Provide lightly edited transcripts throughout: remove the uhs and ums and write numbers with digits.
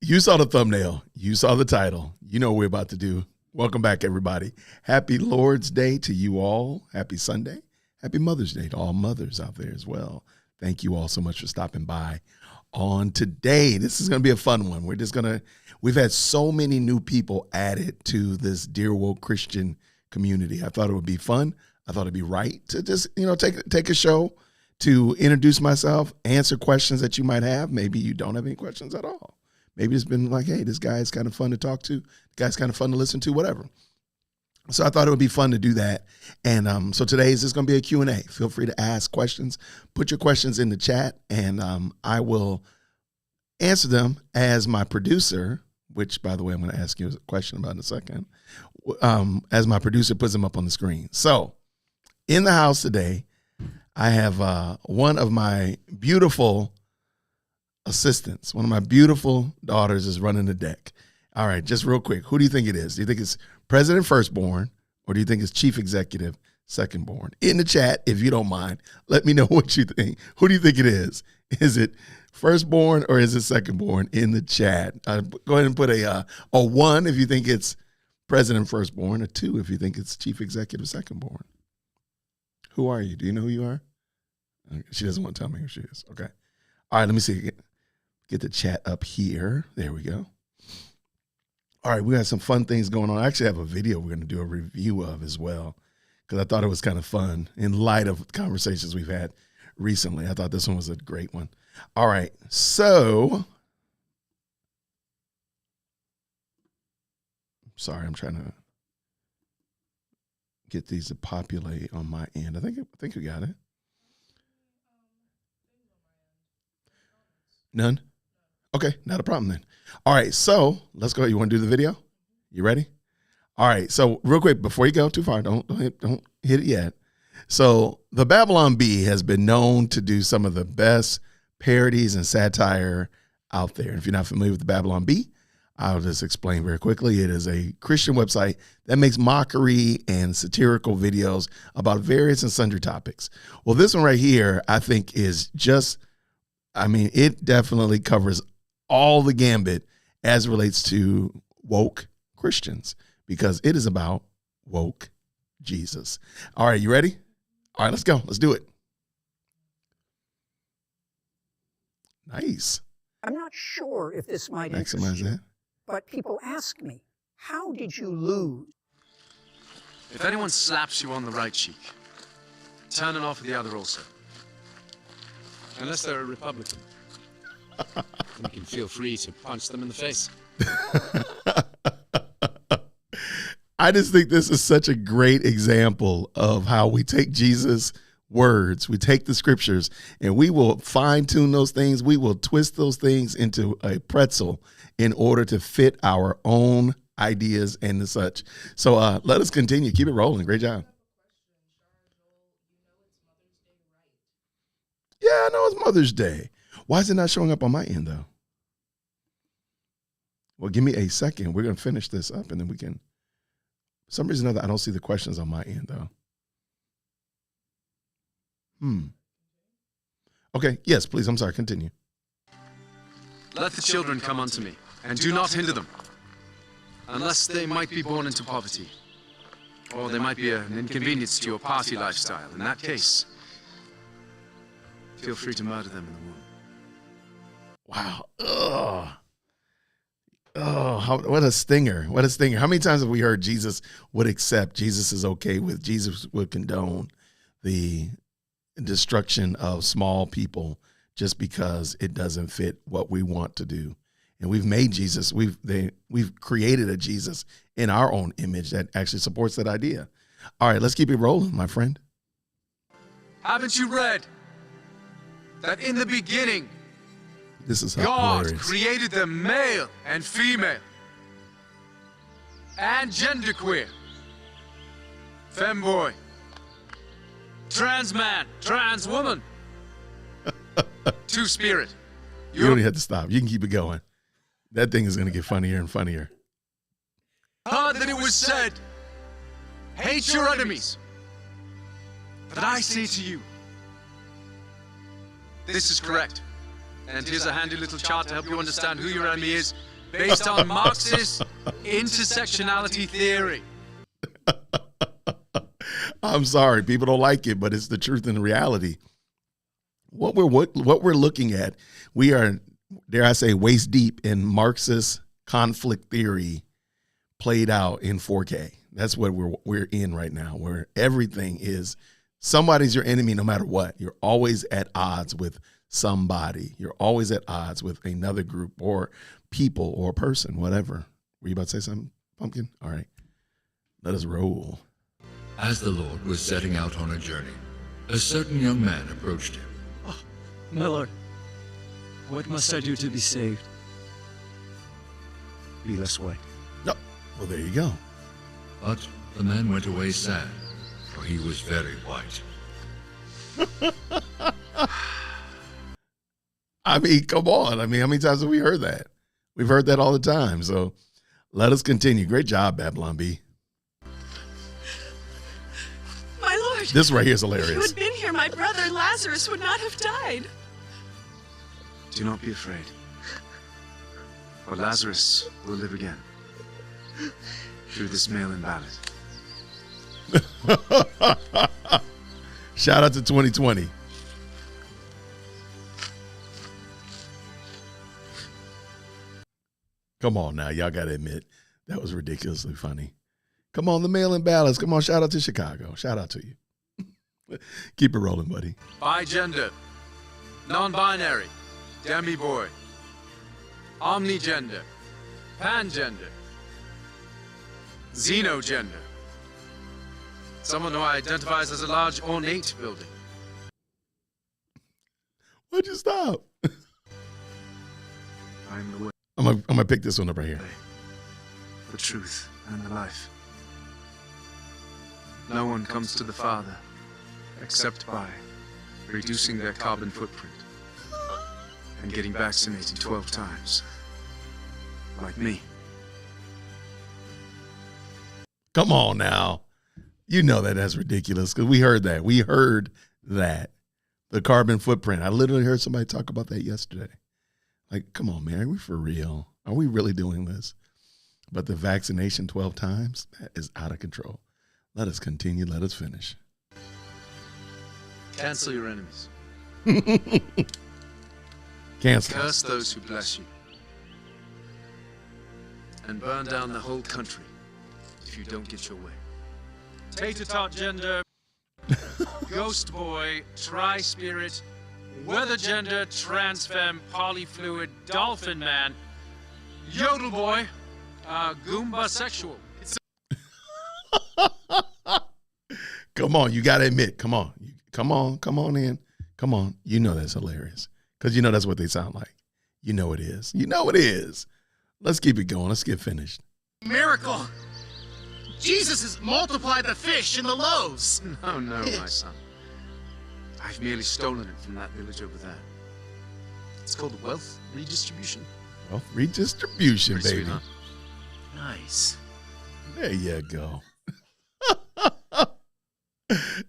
You saw the thumbnail. You saw the title. You know what we're about to do. Welcome back, everybody. Happy Lord's Day to you all. Happy Sunday. Happy Mother's Day to all mothers out there as well. Thank you all so much for stopping by on today. This is going to be a fun one. We've had so many new people added to this Dear Woke Christian community. I thought it would be fun. I thought it'd be right to just, take a show to introduce myself, answer questions that you might have. Maybe you don't have any questions at all. Maybe it's been like, hey, this guy is kind of fun to talk to. The guy's kind of fun to listen to, whatever. So I thought it would be fun to do that. And so today is just going to be a Q&A. Feel free to ask questions. Put your questions in the chat, and I will answer them as my producer, which, by the way, I'm going to ask you a question about in a second, as my producer puts them up on the screen. So in the house today, I have one of my beautiful assistants. One of my beautiful daughters is running the deck. All right, just real quick. Who do you think it is? Do you think it's President Firstborn, or do you think it's Chief Executive Secondborn? In the chat, if you don't mind, let me know what you think. Who do you think it is? Is it Firstborn or is it Secondborn? In the chat. Go ahead and put a 1 if you think it's President Firstborn, a 2 if you think it's Chief Executive Secondborn. Who are you? Do you know who you are? She doesn't want to tell me who she is. Okay. All right, let me see. Get the chat up here. There we go. All right, we got some fun things going on. I actually have a video we're going to do a review of as well, because I thought it was kind of fun in light of conversations we've had recently. I thought this one was a great one. All right, so sorry, I'm trying to get these to populate on my end. I think we got it. None? Okay, not a problem then. All right, so let's go. You want to do the video? You ready? All right, so real quick, before you go too far, don't hit it yet. So the Babylon Bee has been known to do some of the best parodies and satire out there. And if you're not familiar with the Babylon Bee, I'll just explain very quickly. It is a Christian website that makes mockery and satirical videos about various and sundry topics. Well, this one right here, I think is just, it definitely covers all the gambit as it relates to woke Christians, because it is about woke Jesus. All right, you ready? All right, let's go. Let's do it. Nice. I'm not sure if this might interest you, but people ask me, how did you lose? If anyone slaps you on the right cheek, turn it off with the other also. Unless they're a Republican. You can feel free to punch them in the face. I just think this is such a great example of how we take Jesus' words, we take the scriptures, and we will fine-tune those things. We will twist those things into a pretzel in order to fit our own ideas and such. So let us continue. Keep it rolling. Great job. Yeah, I know it's Mother's Day. Why is it not showing up on my end, though? Well, give me a second. We're going to finish this up, and then we can. For some reason or other, I don't see the questions on my end, though. Okay. Yes, please. I'm sorry. Continue. Let the children come unto me, and do not hinder them, unless they might be born into poverty, or they might be an inconvenience to your party lifestyle. In that case, feel free to murder them in the womb. Wow. What a stinger. What a stinger. How many times have we heard Jesus would accept, Jesus is okay with, Jesus would condone the destruction of small people just because it doesn't fit what we want to do. And we've made Jesus, we've created a Jesus in our own image that actually supports that idea. All right, let's keep it rolling, my friend. Haven't you read that in the beginning, this is God hilarious. created them male and female, and genderqueer, femboy, trans man, trans woman, two-spirit. You don't even have to stop. You can keep it going. That thing is going to get funnier and funnier. Heard that it was said, hate your enemies. But I say to you, this is correct. And here's a handy little chart to help you understand who your enemy is based on Marxist intersectionality theory. I'm sorry, people don't like it, but it's the truth and the reality. What we're looking at, we are, dare I say, waist deep in Marxist conflict theory played out in 4K. That's what we're in right now, where everything is somebody's your enemy no matter what. You're always at odds with somebody. You're always at odds with another group or people or person, whatever. Were you about to say something, Pumpkin? All right. Let us roll. As the Lord was setting out on a journey, a certain young man approached him. Oh, my Lord, what must I do to be saved? Be less white. No. Well, there you go. But the man went away sad, for he was very white. I mean, come on. I mean, how many times have we heard that? We've heard that all the time. So let us continue. Great job, Babylon Bee. My Lord, this right here is hilarious. If you had been here, my brother Lazarus would not have died. Do not be afraid. For Lazarus will live again through this mail-in ballot. Shout out to 2020. Come on now, y'all got to admit, that was ridiculously funny. Come on, the mail-in ballots. Come on, shout out to Chicago. Shout out to you. Keep it rolling, buddy. Bi-gender, non-binary, demi-boy, omnigender, pangender, xenogender, someone who identifies as a large ornate building. Why'd you stop? I'm the way, I'm gonna pick this one up right here. the truth, and the life. No one comes to the Father except by reducing their carbon footprint and getting vaccinated 12 times, like me. Come on now. You know that's ridiculous because we heard that. We heard that. The carbon footprint. I literally heard somebody talk about that yesterday. Like, come on, man. Are we for real? Are we really doing this? But the vaccination 12 times, that is out of control. Let us continue. Let us finish. Cancel your enemies. Cancel. Curse those who bless you. And burn down the whole country if you don't get your way. Tater-tot gender, ghost boy, tri-spirit, weather gender, transfemme, polyfluid, dolphin man, yodel boy, Goomba sexual. Come on, you got to admit. Come on in. Come on. You know that's hilarious because you know that's what they sound like. You know it is. You know it is. Let's keep it going. Let's get finished. Miracle. Jesus has multiplied the fish and the loaves. No, my son. I've merely stolen it from that village over there. It's called wealth redistribution. Wealth redistribution, Pretty baby. sweet, huh? Nice. There you go.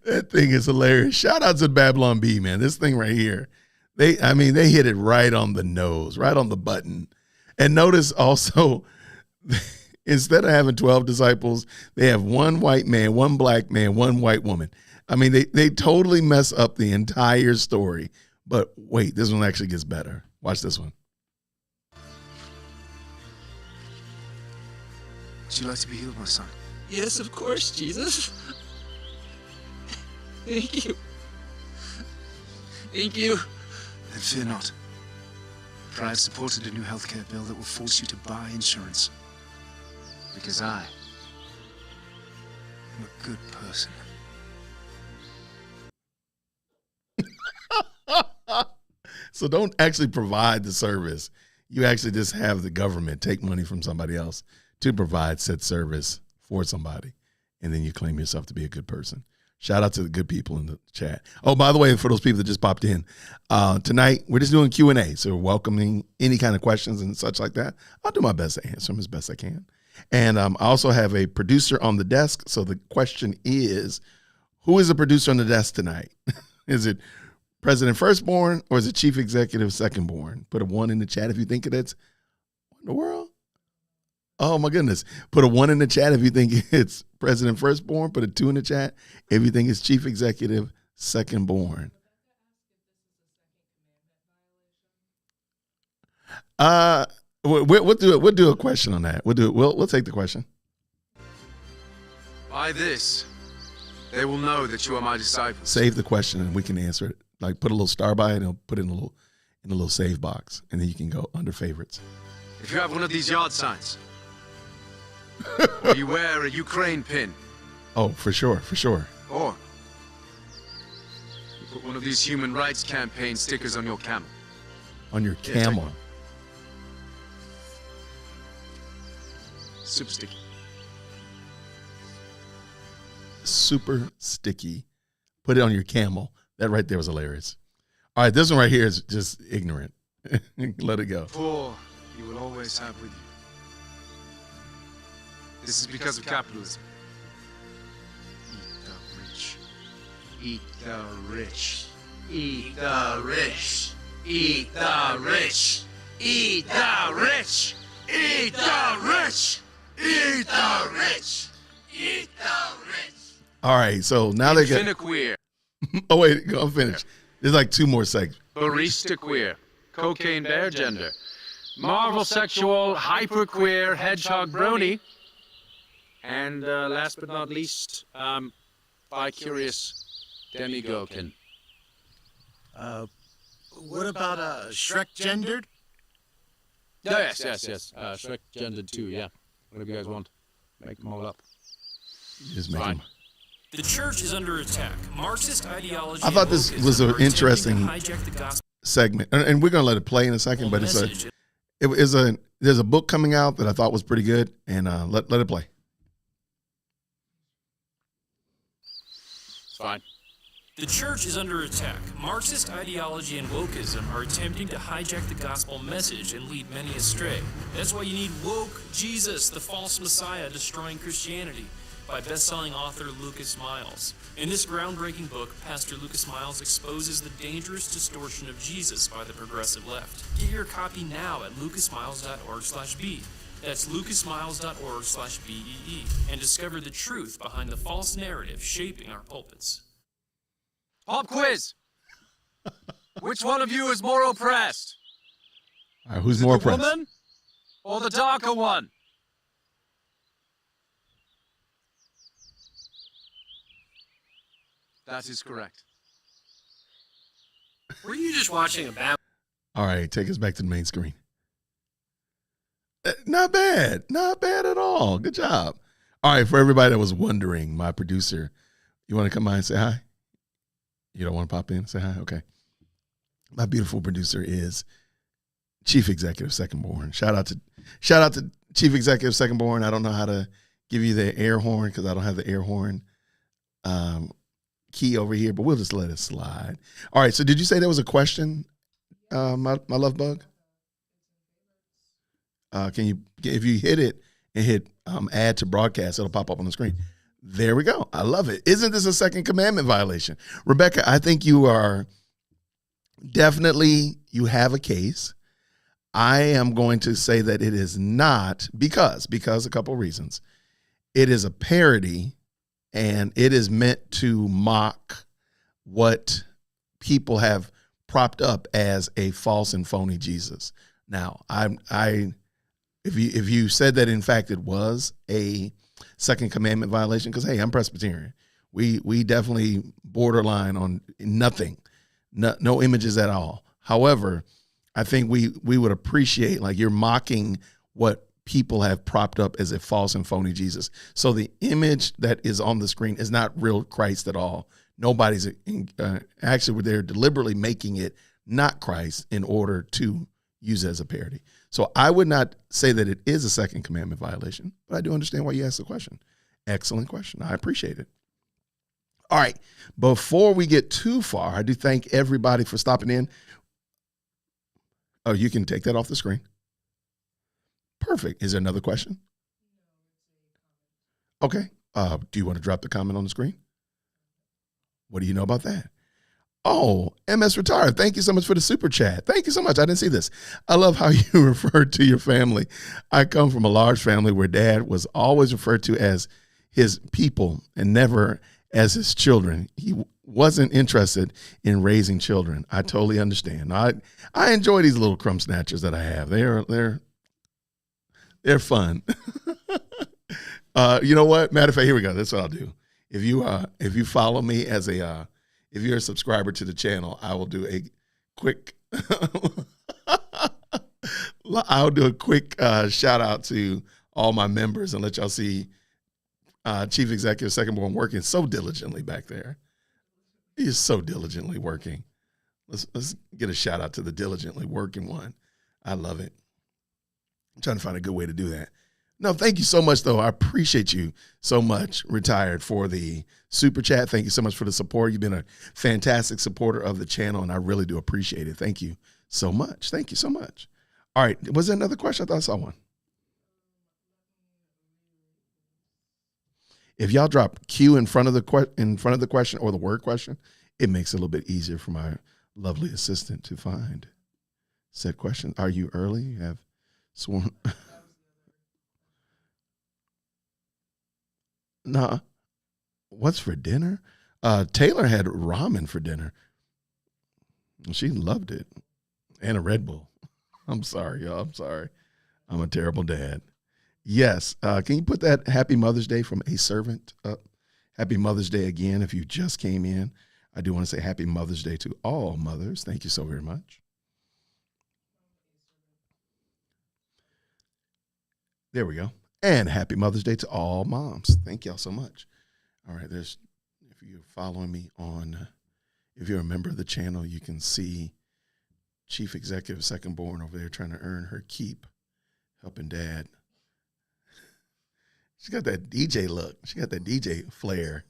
That thing is hilarious. Shout out to Babylon Bee, man. This thing right here. They hit it right on the nose, right on the button. And notice also, instead of having 12 disciples, they have one white man, one black man, one white woman. I mean, they totally mess up the entire story. But wait, this one actually gets better. Watch this one. Would you like to be healed, my son? Yes, of course, Jesus. Thank you. Thank you. Then fear not. For I have supported a new healthcare bill that will force you to buy insurance. Because I am a good person. So don't actually provide the service. You actually just have the government take money from somebody else to provide said service for somebody. And then you claim yourself to be a good person. Shout out to the good people in the chat. Oh, by the way, for those people that just popped in, tonight we're just doing Q&A. So we're welcoming any kind of questions and such like that. I'll do my best to answer them as best I can. And I also have a producer on the desk. So the question is, who is the producer on the desk tonight? Is it President Firstborn or is it Chief Executive Secondborn? Put a 1 in the chat if you think it's what in the world? Oh, my goodness. Put a 1 in the chat if you think it's President Firstborn. Put a 2 in the chat if you think it's Chief Executive Secondborn. We'll do a question on that. We'll take the question. By this, they will know that you are my disciples. Save the question and we can answer it. Like put a little star by it and it'll put it in a little save box, and then you can go under favorites. If you have one of these yard signs, or you wear a Ukraine pin, oh, for sure. or you put one of these human rights campaign stickers on your camel. On your Here, camel. take one. Super sticky. Super sticky. Put it on your camel. That right there was hilarious. All right, this one right here is just ignorant. Let it go. Poor you will always have with you. This is because of capitalism. Eat the rich. Eat the rich. Eat the rich. Eat the rich. Eat the rich. Eat the rich. Eat the rich. Eat the rich. All right, so now they get. Infiniqueer. Oh wait, go finish. There's like 2 more segments. Barista queer. Cocaine bear gender. Marvel sexual. Hyper queer. Hedgehog brony. And last but not least, bi-curious demi-gokin. What about Shrek gendered? Yes. Shrek gendered too, yeah. Whatever you guys want. Make them all up. Just make them. The church is under attack. Marxist ideology. I thought this was an interesting segment, and we're gonna let it play in a second. But there's a book coming out that I thought was pretty good, and let it play. It's fine. The church is under attack. Marxist ideology and wokeism are attempting to hijack the gospel message and lead many astray. That's why you need Woke Jesus, the false messiah destroying Christianity, by best-selling author Lucas Miles. In this groundbreaking book, Pastor Lucas Miles exposes the dangerous distortion of Jesus by the progressive left. Get your copy now at lucasmiles.org/B. That's lucasmiles.org/BEE, and discover the truth behind the false narrative shaping our pulpits. Pop quiz. Which one of you is more oppressed? All right, who's Is it more the oppressed? woman or the darker one? That is correct. Were you just watching a bad? All right, take us back to the main screen. Not bad at all. Good job. All right, for everybody that was wondering, my producer, you want to come by and say hi? You don't want to pop in and say hi? Okay. My beautiful producer is Chief Executive Secondborn. Shout out to Chief Executive Secondborn. I don't know how to give you the air horn because I don't have the air horn key over here, but we'll just let it slide. All right. So did you say there was a question, my love bug? If you hit it and hit add to broadcast, it'll pop up on the screen. There we go. I love it. Isn't this a second commandment violation? Rebecca, I think you are definitely, you have a case. I am going to say that it is not because a couple of reasons. It is a parody and it is meant to mock what people have propped up as a false and phony Jesus. Now, if you said that in fact it was a second commandment violation, because hey, I'm Presbyterian. We definitely borderline on nothing, no images at all. However, I think we would appreciate, like, you're mocking what people have propped up as a false and phony Jesus. So the image that is on the screen is not real Christ at all. Nobody's actually, they're deliberately making it not Christ in order to use it as a parody. So I would not say that it is a second commandment violation, but I do understand why you asked the question. Excellent question. I appreciate it. All right. Before we get too far, I do thank everybody for stopping in. Oh, you can take that off the screen. Perfect. Is there another question? Okay. Do you want to drop the comment on the screen? What do you know about that? Oh, MS Retired. Thank you so much for the super chat. Thank you so much. I didn't see this. I love how you referred to your family. I come from a large family where dad was always referred to as his people and never as his children. He wasn't interested in raising children. I totally understand. I enjoy these little crumb snatchers that I have. They're fun. You know what? Matter of fact, here we go. That's what I'll do. If you follow me as if you're a subscriber to the channel, I will do a quick shout out to all my members and let y'all see Chief Executive Second Born working so diligently back there. He is so diligently working. Let's get a shout out to the diligently working one. I love it. I'm trying to find a good way to do that. No, thank you so much, though. I appreciate you so much, Retired, for the super chat. Thank you so much for the support. You've been a fantastic supporter of the channel, and I really do appreciate it. Thank you so much. Thank you so much. All right. Was there another question? I thought I saw one. If y'all drop Q in front of the question or the word question, it makes it a little bit easier for my lovely assistant to find said question. Are you early? You have sworn. Nah. What's for dinner? Taylor had ramen for dinner. She loved it. And a Red Bull. I'm sorry, y'all. I'm sorry. I'm a terrible dad. Yes. Can you put that Happy Mother's Day from A Servant up? Happy Mother's Day again. If you just came in, I do want to say Happy Mother's Day to all mothers. Thank you so very much. There we go. And Happy Mother's Day to all moms. Thank y'all so much. All right, if you're following me if you're a member of the channel, you can see Chief Executive Second Born over there trying to earn her keep, helping dad. She got that DJ look. She got that DJ flair.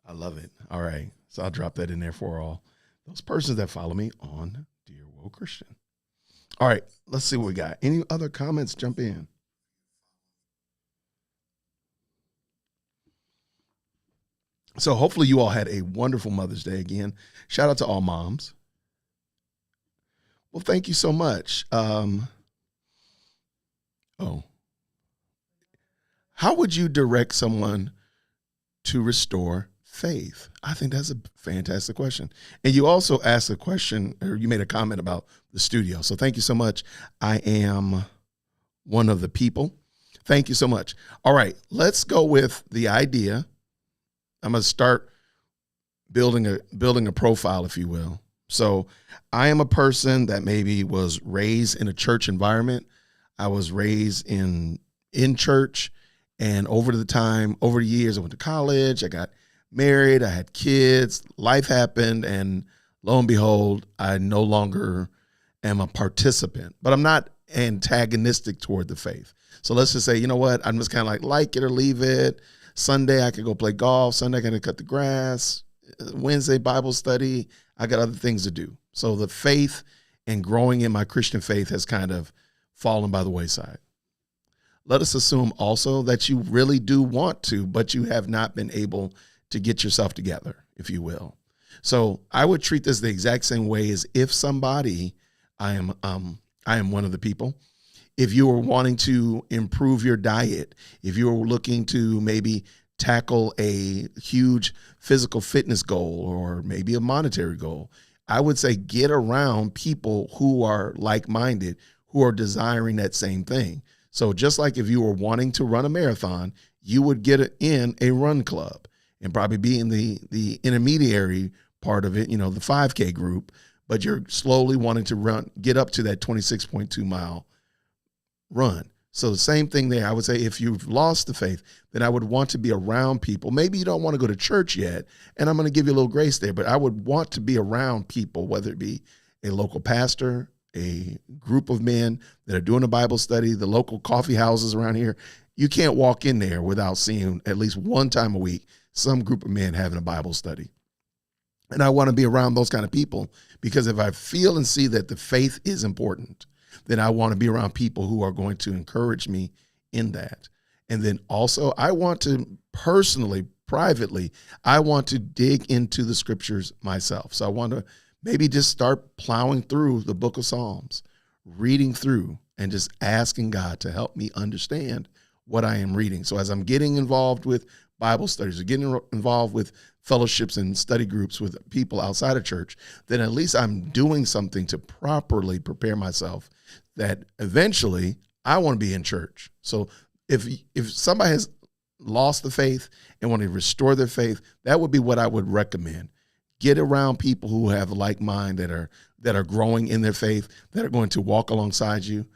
I love it. All right, so I'll drop that in there for all those persons that follow me on Dear Woke Christian. All right, let's see what we got. Any other comments? Jump in. So hopefully you all had a wonderful Mother's Day again. Shout out to all moms. Well, thank you so much. How would you direct someone to restore faith? I think that's a fantastic question. And you also asked a question, or you made a comment about the studio. So thank you so much. I am one of the people. Thank you so much. All right, let's go with the idea. I'm going to start building a profile, if you will. So I am a person that maybe was raised in a church environment. I was raised in church, and over the years, I went to college, I got married, I had kids, life happened, and lo and behold, I no longer am a participant, but I'm not antagonistic toward the faith. So let's just say, you know what, I'm just kind of like it or leave it. Sunday, I could go play golf. Sunday, I got to cut the grass. Wednesday, Bible study. I got other things to do. So the faith and growing in my Christian faith has kind of fallen by the wayside. Let us assume also that you really do want to, but you have not been able to get yourself together, if you will. So I would treat this the exact same way as if somebody, I am one of the people. If you were wanting to improve your diet, if you were looking to maybe tackle a huge physical fitness goal or maybe a monetary goal, I would say get around people who are like-minded, who are desiring that same thing. So just like if you were wanting to run a marathon, you would get in a run club and probably be in the intermediary part of it, the 5K group, but you're slowly wanting to get up to that 26.2 mile run. So the same thing there. I would say if you've lost the faith, then I would want to be around people. Maybe you don't want to go to church yet, and I'm going to give you a little grace there, but I would want to be around people, whether it be a local pastor, a group of men that are doing a Bible study, the local coffee houses around here. You can't walk in there without seeing at least one time a week some group of men having a Bible study. And I want to be around those kind of people because if I feel and see that the faith is important, then I want to be around people who are going to encourage me in that. And then also I want to personally privately, I want to dig into the scriptures myself. So I want to maybe just start plowing through the book of Psalms, reading through and just asking God to help me understand what I am reading. So as I'm getting involved with Bible studies or getting involved with fellowships and study groups with people outside of church, then at least I'm doing something to properly prepare myself that eventually I want to be in church. So if somebody has lost the faith and want to restore their faith, that would be what I would recommend. Get around people who have like mind that are growing in their faith, that are going to walk alongside you.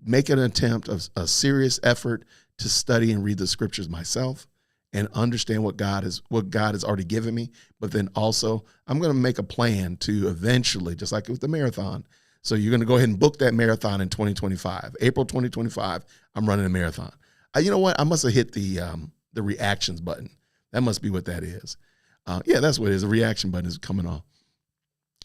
Make an attempt of a serious effort to study and read the scriptures myself and understand what God has already given me. But then also, I'm going to make a plan to eventually, just like with the marathon. So you're going to go ahead and book that marathon in 2025. April 2025, I'm running a marathon. You know what? I must have hit the reactions button. That must be what that is. Yeah, that's what it is. The reaction button is coming on.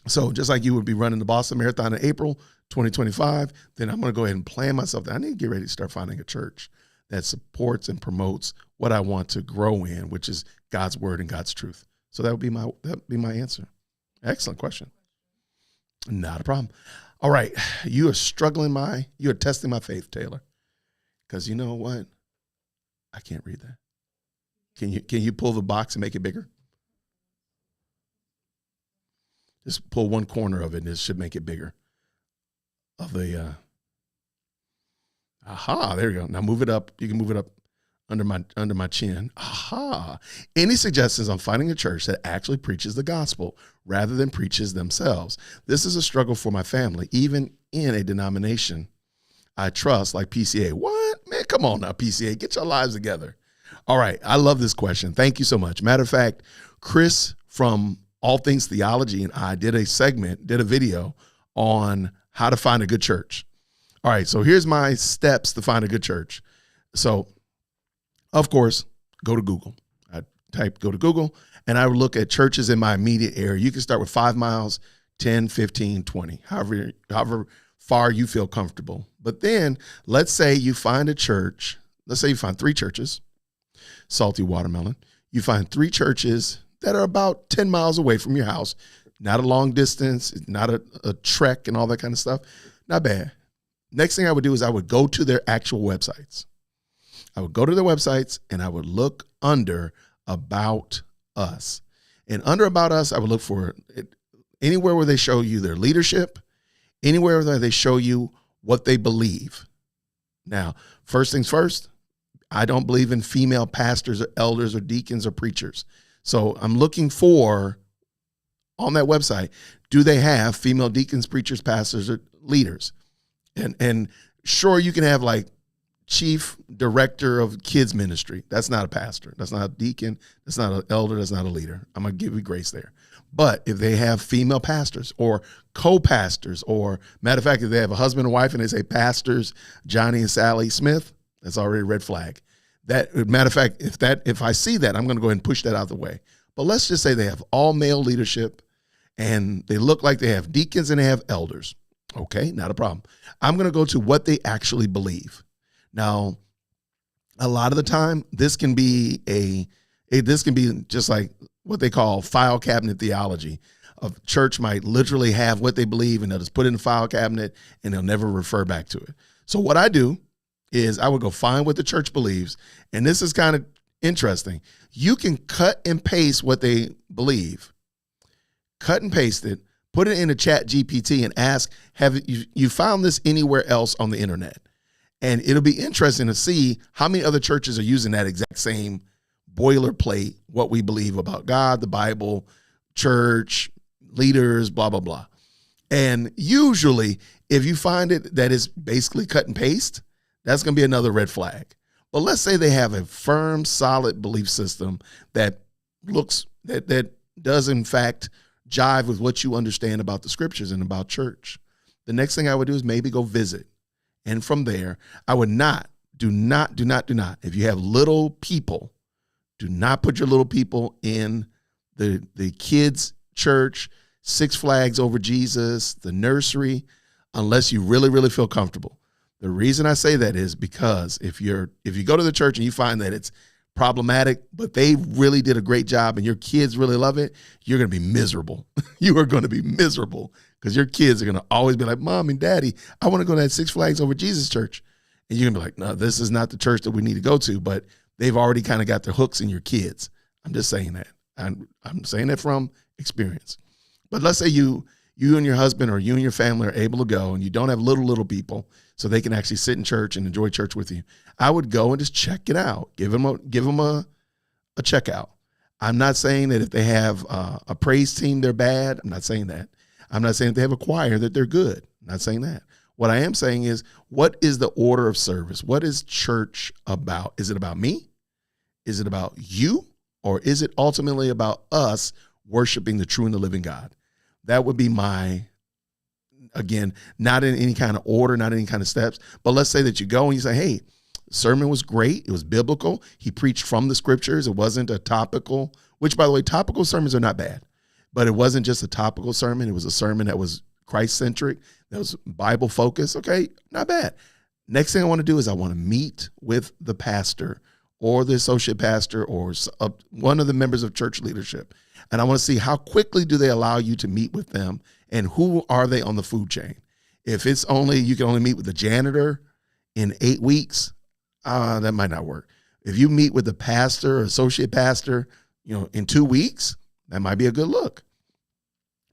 So just like you would be running the Boston Marathon in April 2025, then I'm going to go ahead and plan myself. I need to get ready to start finding a church that supports and promotes what I want to grow in, which is God's word and God's truth. So that would be my answer. Excellent question. Not a problem. All right. You are testing my faith, Taylor. Because you know what? I can't read that. Can you pull the box and make it bigger? Just pull one corner of it and it should make it bigger. Of the aha, there you go. Now move it up. You can move it up under my chin. Aha. Any suggestions on finding a church that actually preaches the gospel rather than preaches themselves? This is a struggle for my family, even in a denomination I trust like PCA. What? Man, come on now, PCA. Get your lives together. All right. I love this question. Thank you so much. Matter of fact, Chris from All Things Theology and I did a video on how to find a good church. All right. So here's my steps to find a good church. So, of course, go to Google. Go to Google, and I would look at churches in my immediate area. You can start with 5 miles, 10, 15, 20, however far you feel comfortable. But then let's say you find a church. Let's say you find 3 churches, Salty Watermelon. You find 3 churches that are about 10 miles away from your house. Not a long distance, not a trek and all that kind of stuff. Not bad. Next thing I would do is I would go to their actual websites. I would go to their websites and I would look under About Us. And under About Us, I would look for anywhere where they show you their leadership, anywhere where they show you what they believe. Now, first things first, I don't believe in female pastors or elders or deacons or preachers. So I'm looking for, on that website, do they have female deacons, preachers, pastors, or leaders? And sure, you can have like chief director of kids ministry. That's not a pastor. That's not a deacon. That's not an elder. That's not a leader. I'm going to give you grace there. But if they have female pastors or co-pastors, or matter of fact, if they have a husband and wife and they say pastors Johnny and Sally Smith, that's already a red flag. That, matter of fact, if I see that, I'm going to go ahead and push that out of the way. But let's just say they have all male leadership and they look like they have deacons and they have elders. Okay, not a problem. I'm going to go to what they actually believe. Now, a lot of the time, this can be just like what they call file cabinet theology. A church might literally have what they believe and they'll just put it in the file cabinet and they'll never refer back to it. So what I do is I would go find what the church believes. And this is kind of interesting. You can cut and paste what they believe, cut and paste it, put it in a chat GPT and ask, have you found this anywhere else on the internet? And it'll be interesting to see how many other churches are using that exact same boilerplate, what we believe about God, the Bible, church, leaders, blah, blah, blah. And usually if you find it that is basically cut and paste, that's going to be another red flag. But let's say they have a firm, solid belief system that does in fact jive with what you understand about the scriptures and about church. The next thing I would do is maybe go visit. And from there, I would do not. If you have little people, do not put your little people in the kids' church, Six Flags Over Jesus, the nursery, unless you really, really feel comfortable. The reason I say that is because if you go to the church and you find that it's problematic, but they really did a great job and your kids really love it, you're going to be miserable. You are going to be miserable because your kids are going to always be like, Mom and Daddy, I want to go to that Six Flags Over Jesus church. And you're going to be like, no, this is not the church that we need to go to, but they've already kind of got their hooks in your kids. I'm just saying that. I'm saying that from experience. But let's say you and your husband or you and your family are able to go and you don't have little people so they can actually sit in church and enjoy church with you. I would go and just check it out. Give them a checkout. I'm not saying that if they have a praise team, they're bad. I'm not saying that. I'm not saying if they have a choir that they're good. I'm not saying that. What I am saying is, what is the order of service? What is church about? Is it about me? Is it about you? Or is it ultimately about us worshiping the true and the living God? That would be my, again, not in any kind of order, not any kind of steps. But let's say that you go and you say, hey, the sermon was great. It was biblical. He preached from the scriptures. It wasn't a topical, which, by the way, topical sermons are not bad. But it wasn't just a topical sermon. It was a sermon that was Christ-centric, that was Bible-focused. Okay, not bad. Next thing I want to do is I want to meet with the pastor or the associate pastor or one of the members of church leadership. And I want to see how quickly do they allow you to meet with them and who are they on the food chain. If it's you can only meet with the janitor in 8 weeks, that might not work. If you meet with the pastor or associate pastor, in 2 weeks, that might be a good look.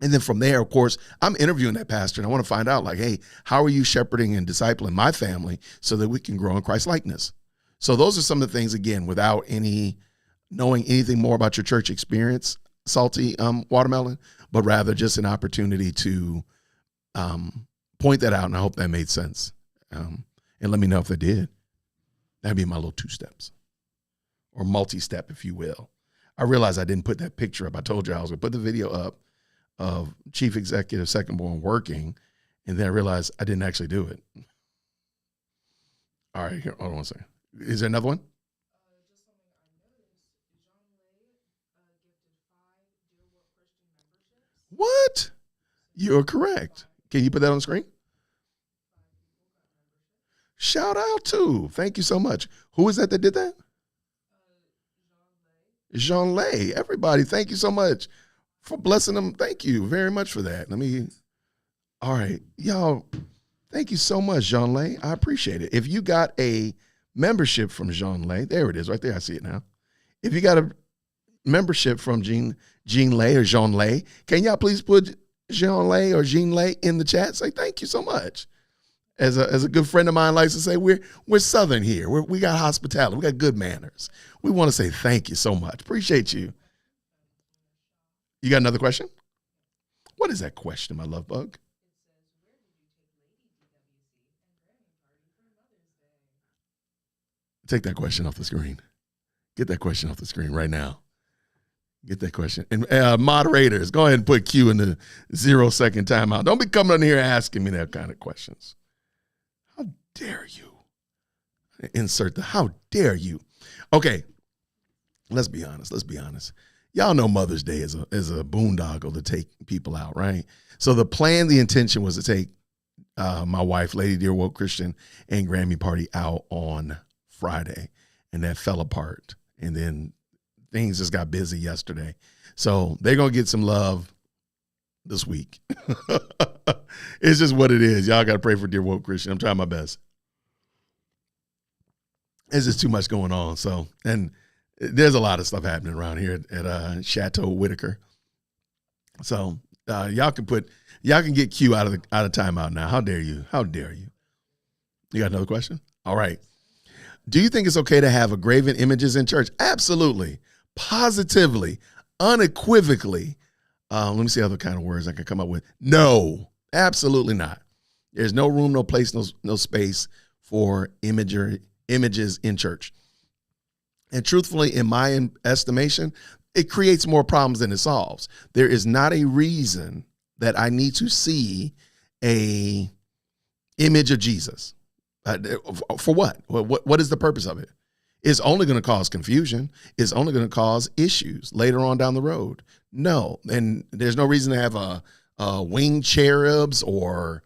And then from there, of course, I'm interviewing that pastor and I want to find out hey, how are you shepherding and discipling my family so that we can grow in Christ likeness? So those are some of the things, again, without knowing anything more about your church experience, Salty Watermelon, but rather just an opportunity to point that out. And I hope that made sense. And let me know if it did. That'd be my little 2 steps or multi-step, if you will. I realized I didn't put that picture up. I told you I was going to put the video up of Chief Executive Second Born working, and then I realized I didn't actually do it. All right, here, hold on one second. Is there another one? What? You're correct. Can you put that on the screen? Shout out to. Thank you so much. Who is that did that? Jean Lay. Everybody, thank you so much for blessing them. Thank you very much for that. All right, y'all, thank you so much, Jean Lay. I appreciate it. If you got a membership from Jean Lay, there it is right there. I see it now. If you got a membership from Jean Lay or Jean Lay, can y'all please put Jean Lay or Jean Lay in the chat? Say thank you so much. As a good friend of mine likes to say, we're Southern here. We got hospitality. We got good manners. We want to say thank you so much. Appreciate you. You got another question? What is that question, my love bug? Take that question off the screen. Get that question off the screen right now. Get that question. And moderators, go ahead and put Q in the 0-second timeout. Don't be coming in here asking me that kind of questions. How dare you? Insert the how dare you. Okay, let's be honest. Y'all know Mother's Day is a boondoggle to take people out, right? So the intention was to take my wife, Lady Dear Woke Christian, and Grammy Party out on Friday, and that fell apart. And then things just got busy yesterday. So they're going to get some love this week. It's just what it is. Y'all got to pray for Dear Woke Christian. I'm trying my best. There's just too much going on. So, and there's a lot of stuff happening around here at Chateau Whitaker. So y'all can get Q out of timeout now. How dare you? How dare you? You got another question? All right. Do you think it's okay to have graven images in church? Absolutely. Positively. Unequivocally. Let me see other kind of words I can come up with. No, absolutely not. There's no room, no place, no space for images in church. And truthfully, in my estimation, it creates more problems than it solves. There is not a reason that I need to see a image of Jesus. For what? What is the purpose of it? It's only going to cause confusion. It's only going to cause issues later on down the road. No, and there's no reason to have a winged cherubs or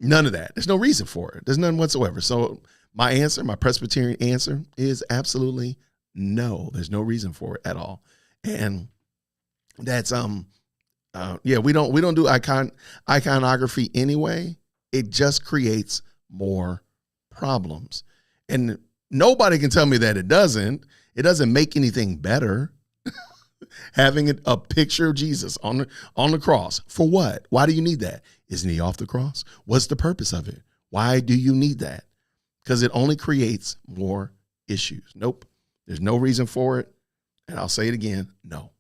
none of that. There's no reason for it. There's none whatsoever. So my Presbyterian answer is absolutely No, there's no reason for it at all. And that's we don't do iconography anyway. It just creates more problems. And nobody can tell me that it doesn't make anything better. Having a picture of Jesus on the cross. For what? Why do you need that? Isn't he off the cross? What's the purpose of it? Why do you need that? Because it only creates more issues. Nope. There's no reason for it. And I'll say it again, no.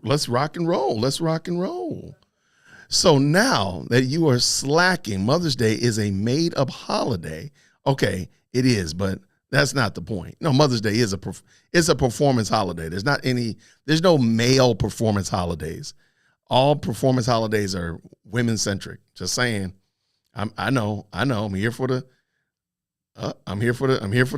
Let's rock and roll. Let's rock and roll. So now that you are slacking, Mother's Day is a made-up holiday. Okay, it is, but that's not the point. No, Mother's Day is a performance holiday. There's no male performance holidays. All performance holidays are women-centric. Just saying. I know. I'm here for the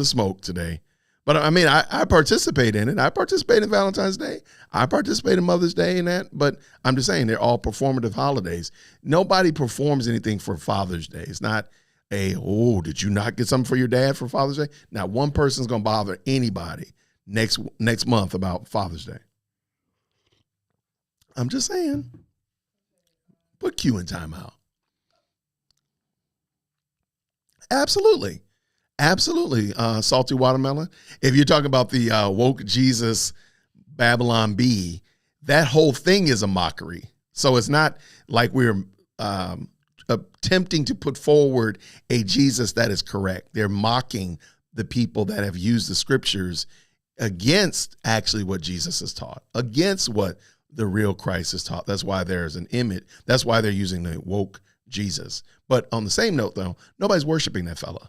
smoke today. But I mean, I participate in it. I participate in Valentine's Day. I participate in Mother's Day and that. But I'm just saying they're all performative holidays. Nobody performs anything for Father's Day. It's not did you not get something for your dad for Father's Day? Not one person's going to bother anybody next month about Father's Day. I'm just saying. Put Q in timeout. Absolutely. Absolutely, Salty Watermelon. If you're talking about the woke Jesus Babylon Bee, that whole thing is a mockery. So it's not like we're attempting to put forward a Jesus that is correct. They're mocking the people that have used the scriptures against actually what Jesus has taught, against what the real Christ has taught. That's why there's an image. That's why they're using the woke Jesus. But on the same note, though, nobody's worshiping that fella.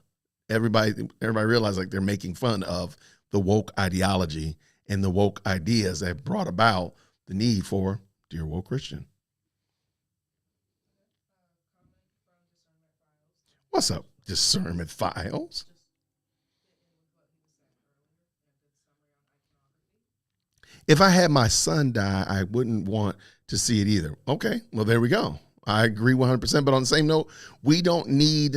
Everybody realized like they're making fun of the woke ideology and the woke ideas that brought about the need for Dear Woke Christian. What's up, Discernment Files? If I had my son die, I wouldn't want to see it either. Okay, well, there we go. I agree 100%. But on the same note, we don't need...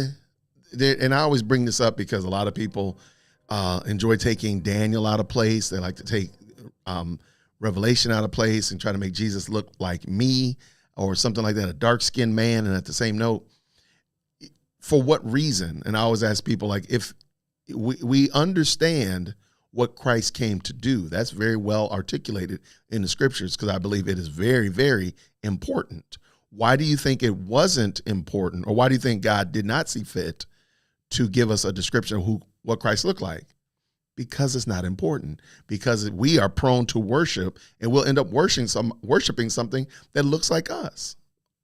And I always bring this up because a lot of people enjoy taking Daniel out of place. They like to take Revelation out of place and try to make Jesus look like me or something like that, a dark-skinned man. And at the same note, for what reason? And I always ask people, like, if we understand what Christ came to do, that's very well articulated in the scriptures because I believe it is very, very important. Why do you think it wasn't important, or why do you think God did not see fit to give us a description of what Christ looked like? Because it's not important. Because we are prone to worship, and we'll end up worshiping something that looks like us,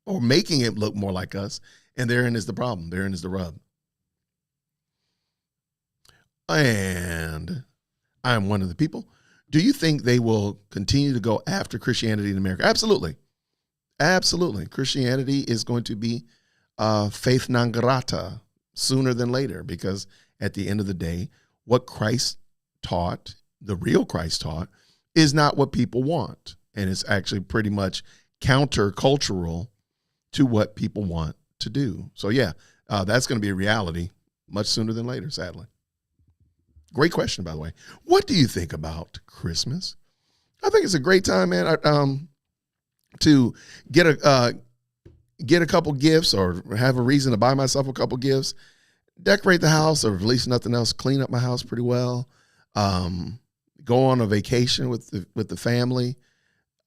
or making it look more like us. And therein is the problem. Therein is the rub. And I am one of the people. Do you think they will continue to go after Christianity in America? Absolutely. Absolutely. Christianity is going to be faith non grata sooner than later, because at the end of the day, what Christ taught, the real Christ taught, is not what people want. And it's actually pretty much countercultural to what people want to do. So yeah, that's going to be a reality much sooner than later, sadly. Great question, by the way. What do you think about Christmas? I think it's a great time, man, to get a couple gifts or have a reason to buy myself a couple gifts, decorate the house, or at least nothing else, clean up my house pretty well, go on a vacation with the family.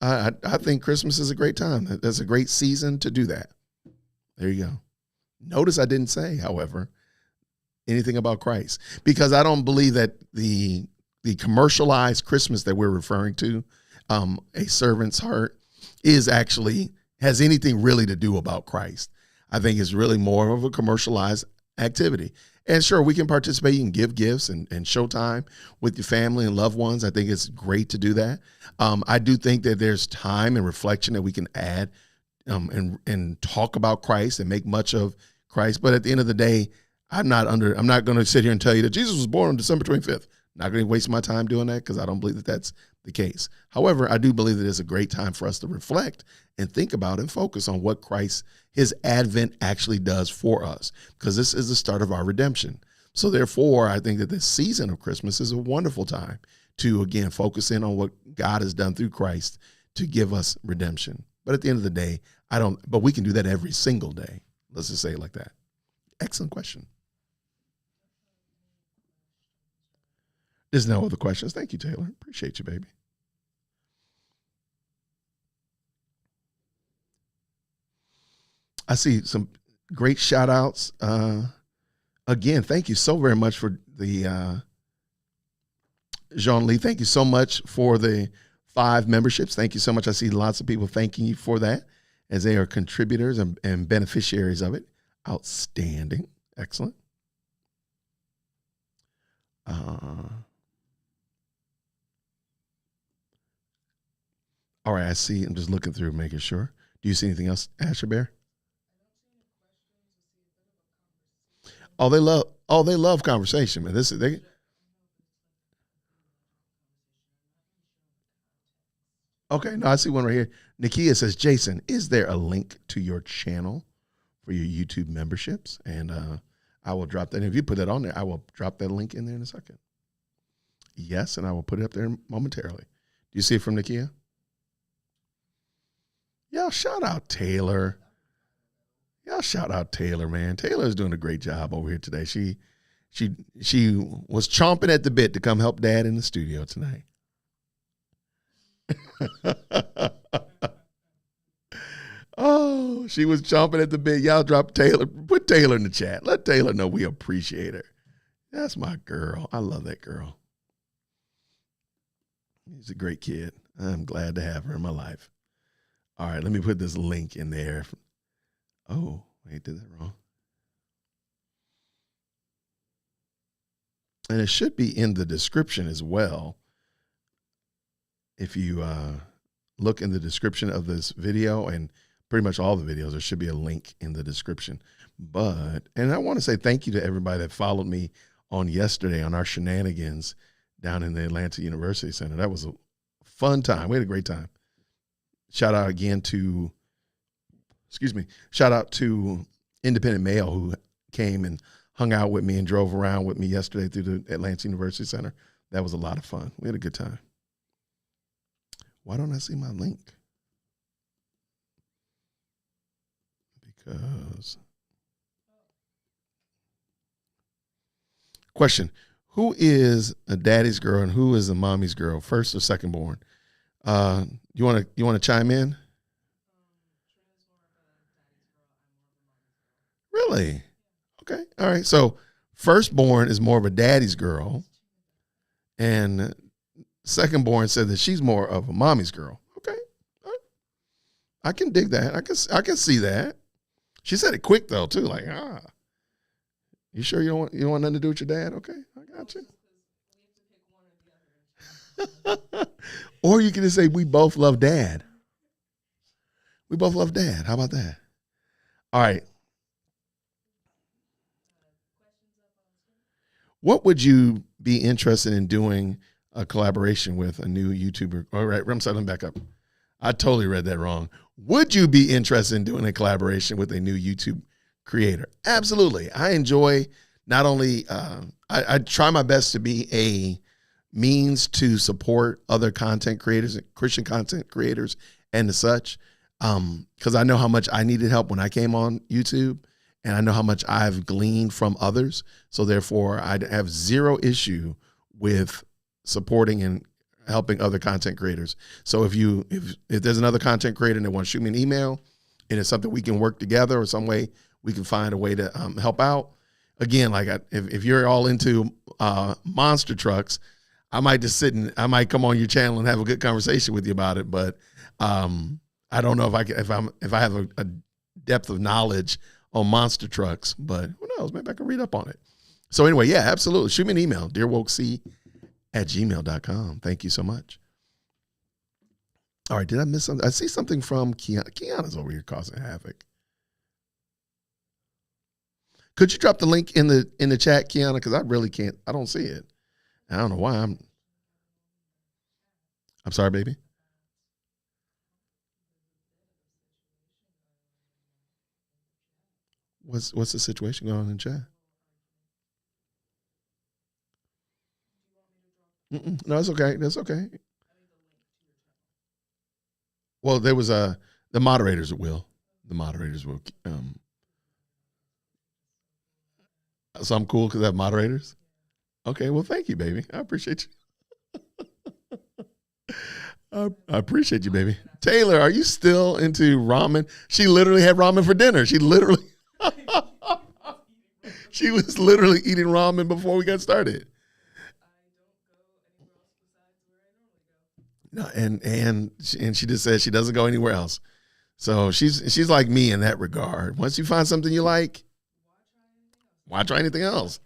I think Christmas is a great time. That's a great season to do that. There you go. Notice I didn't say, however, anything about Christ, because I don't believe that the commercialized Christmas that we're referring to, A Servant's Heart, has anything really to do about Christ. I think it's really more of a commercialized activity. And sure, we can participate. You can give gifts and show time with your family and loved ones. I think it's great to do that. I do think that there's time and reflection that we can add and talk about Christ and make much of Christ. But at the end of the day, I'm not going to sit here and tell you that Jesus was born on December 25th. Not going to waste my time doing that, because I don't believe that that's the the case. However, I do believe that it's a great time for us to reflect and think about and focus on what Christ, his advent actually does for us, because this is the start of our redemption. So therefore, I think that this season of Christmas is a wonderful time to, again, focus in on what God has done through Christ to give us redemption. But at the end of the day, but we can do that every single day. Let's just say it like that. Excellent question. There's no other questions. Thank you, Taylor. Appreciate you, baby. I see some great shout outs. Again, thank you so very much for the Jean Lee. Thank you so much for the 5 memberships. Thank you so much. I see lots of people thanking you for that as they are contributors and beneficiaries of it. Outstanding. Excellent. All right, I see. I'm just looking through, making sure. Do you see anything else, Asher Bear? Oh, they love conversation, man. Okay, no, I see one right here. Nakia says, Jason, is there a link to your channel for your YouTube memberships? And I will drop that. And if you put that on there, I will drop that link in there in a second. Yes, and I will put it up there momentarily. Do you see it from Nakia? Y'all shout out Taylor. Y'all shout out Taylor, man. Taylor is doing a great job over here today. She was chomping at the bit to come help Dad in the studio tonight. Oh, she was chomping at the bit. Y'all drop Taylor. Put Taylor in the chat. Let Taylor know we appreciate her. That's my girl. I love that girl. She's a great kid. I'm glad to have her in my life. All right, let me put this link in there. Oh, wait, did that wrong. And it should be in the description as well. If you look in the description of this video and pretty much all the videos, there should be a link in the description. And I want to say thank you to everybody that followed me on yesterday on our shenanigans down in the Atlanta University Center. That was a fun time. We had a great time. Shout out to Independent Mail, who came and hung out with me and drove around with me yesterday through the Atlanta University Center. That was a lot of fun. We had a good time. Why don't I see my link? Because. Question: who is a daddy's girl and who is a mommy's girl, first or second born? You want to chime in? Really? Okay. All right. So firstborn is more of a daddy's girl, and secondborn said that she's more of a mommy's girl. Okay. All right. I can dig that. I can see that. She said it quick though too. Like, you sure you don't want nothing to do with your dad? Okay, I got you. Or you can just say we both love Dad. We both love Dad. How about that? All right. What would you be interested in doing a collaboration with a new YouTuber? All right, I'm sorry, let me back up. I totally read that wrong. Would you be interested in doing a collaboration with a new YouTube creator? Absolutely. I enjoy not only, I try my best to be a means to support other content creators, Christian content creators and such, because I know how much I needed help when I came on YouTube, and I know how much I've gleaned from others. So therefore, I have zero issue with supporting and helping other content creators. So if there's another content creator and they want to shoot me an email and it's something we can work together or some way we can find a way to help out. Again, like if you're all into monster trucks, I might just I might come on your channel and have a good conversation with you about it. But I don't know if I have a depth of knowledge on monster trucks, but who knows? Maybe I can read up on it. So anyway, yeah, absolutely. Shoot me an email, dearwokec@gmail.com. Thank you so much. All right, did I miss something? I see something from Kiana. Kiana's over here causing havoc. Could you drop the link in the chat, Kiana? Because I really can't. I don't see it. I don't know why I'm sorry, baby. What's the situation going on in chat? No, it's okay. That's okay. Well, there was the moderators will. The moderators will. So I'm cool because I have moderators? Okay, well, thank you, baby. I appreciate you. I appreciate you, baby. Taylor, are you still into ramen? She literally had ramen for dinner. She was literally eating ramen before we got started. No, and she just said she doesn't go anywhere else. So she's like me in that regard. Once you find something you like, why try anything else?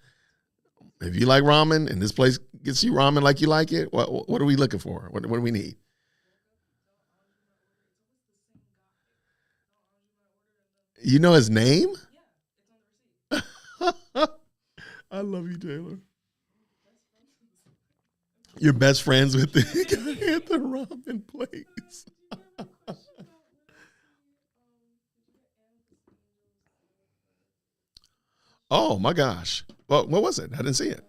If you like ramen and this place gets you ramen like you like it, what are we looking for? What do we need? You know his name? I love you, Taylor. You're best friends with the guy at the ramen place. Oh, my gosh. Well, what was it? I didn't see it.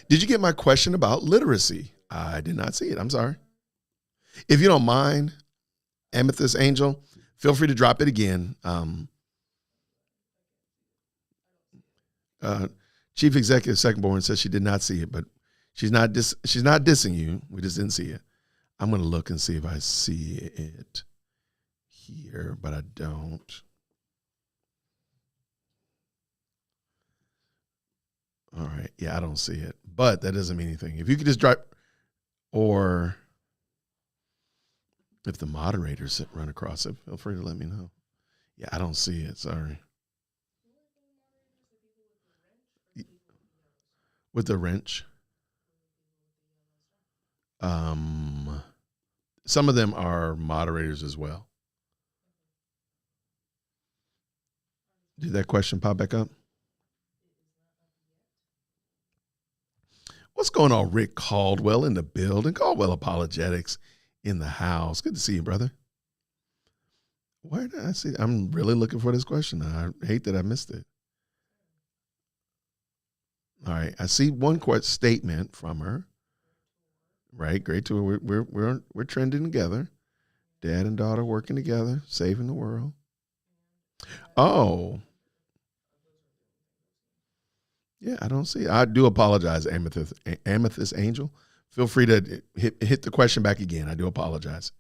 Did you get my question about literacy? I did not see it. I'm sorry. If you don't mind, Amethyst Angel, feel free to drop it again. Chief Executive Secondborn says she did not see it, but she's not dissing you. We just didn't see it. I'm going to look and see if I see it here, but I don't. All right. Yeah, I don't see it, but that doesn't mean anything. If you could just drop, or if the moderators run across it, feel free to let me know. Yeah, I don't see it. Sorry. With the wrench. Some of them are moderators as well. Did that question pop back up? What's going on, Rick Caldwell in the building? Caldwell Apologetics in the house. Good to see you, brother. Where did I see? I'm really looking for this question. I hate that I missed it. All right, I see one statement from her. Right, great tour. We're trending together. Dad and daughter working together, saving the world. Oh. Yeah, I don't see it. I do apologize, Amethyst Angel. Feel free to hit the question back again. I do apologize.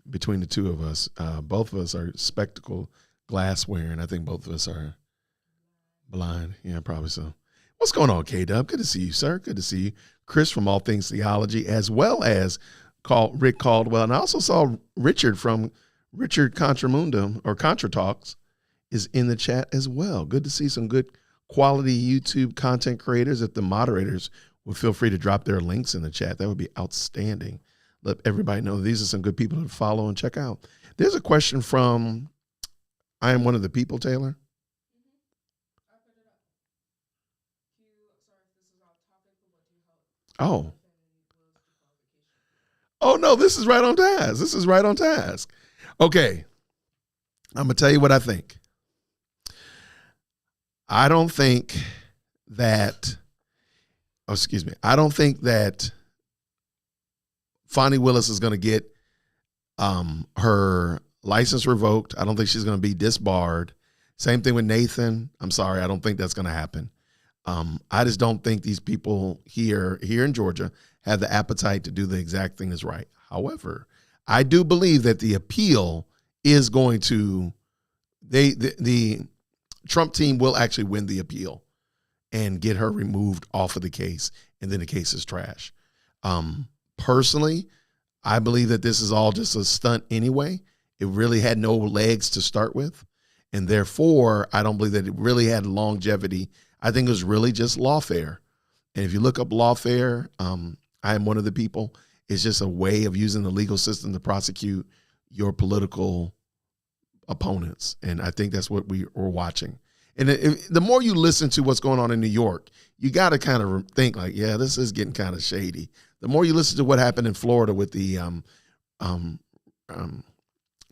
Between the two of us, both of us are spectacle glass wearing. I think both of us are blind. Yeah, probably so. What's going on, K-Dub? Good to see you, sir. Good to see you. Chris from All Things Theology, as well as Rick Caldwell. And I also saw Richard from Richard Contramundum or Contra Talks is in the chat as well. Good to see some good quality YouTube content creators. If the moderators would feel free to drop their links in the chat, that would be outstanding. Let everybody know these are some good people to follow and check out. There's a question from I Am One of the People, Taylor. Oh. Oh, no, this is right on task. This is right on task. Okay. I'm going to tell you what I think. I don't think that Fonnie Willis is going to get her license revoked. I don't think she's going to be disbarred. Same thing with Nathan. I'm sorry. I don't think that's going to happen. I just don't think these people here in Georgia have the appetite to do the exact thing that's right. However, I do believe that the appeal is going to, the Trump team will actually win the appeal and get her removed off of the case, and then the case is trash. Personally, I believe that this is all just a stunt anyway. It really had no legs to start with, and therefore, I don't believe that it really had longevity. I think it was really just lawfare. And if you look up lawfare, I Am One of the People, it's just a way of using the legal system to prosecute your political opponents. And I think that's what we were watching. And the more you listen to what's going on in New York, you got to kind of think like, yeah, this is getting kind of shady. The more you listen to what happened in Florida with the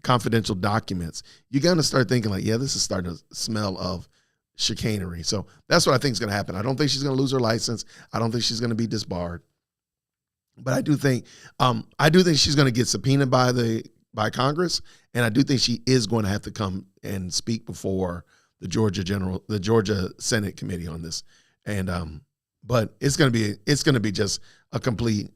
confidential documents, you're going to start thinking like, yeah, this is starting to smell of chicanery. So that's what I think is going to happen. I don't think she's going to lose her license. I don't think she's going to be disbarred. But I do think she's going to get subpoenaed by Congress, and I do think she is going to have to come and speak before the Georgia Senate committee on this. And but it's going to be just a complete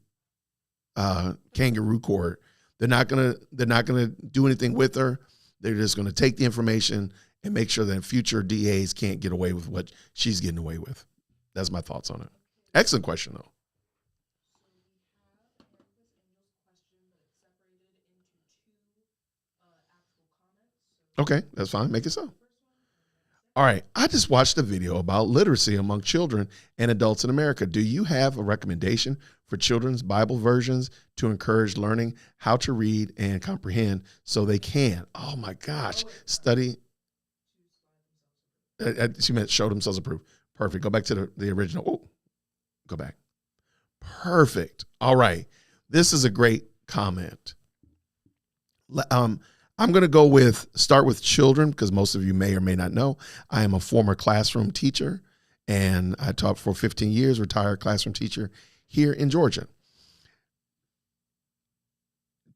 kangaroo court. They're not going to do anything with her. They're just going to take the information and make sure that future DAs can't get away with what she's getting away with. That's my thoughts on it. Excellent question, though. Okay, that's fine. Make it so. All right, I just watched a video about literacy among children and adults in America. Do you have a recommendation for children's Bible versions to encourage learning how to read and comprehend so they can, oh my gosh, study? She meant show themselves approved. Perfect. Go back to the original. Oh, go back. Perfect. All right. This is a great comment. I'm going to start with children because most of you may or may not know. I am a former classroom teacher, and I taught for 15 years, retired classroom teacher here in Georgia.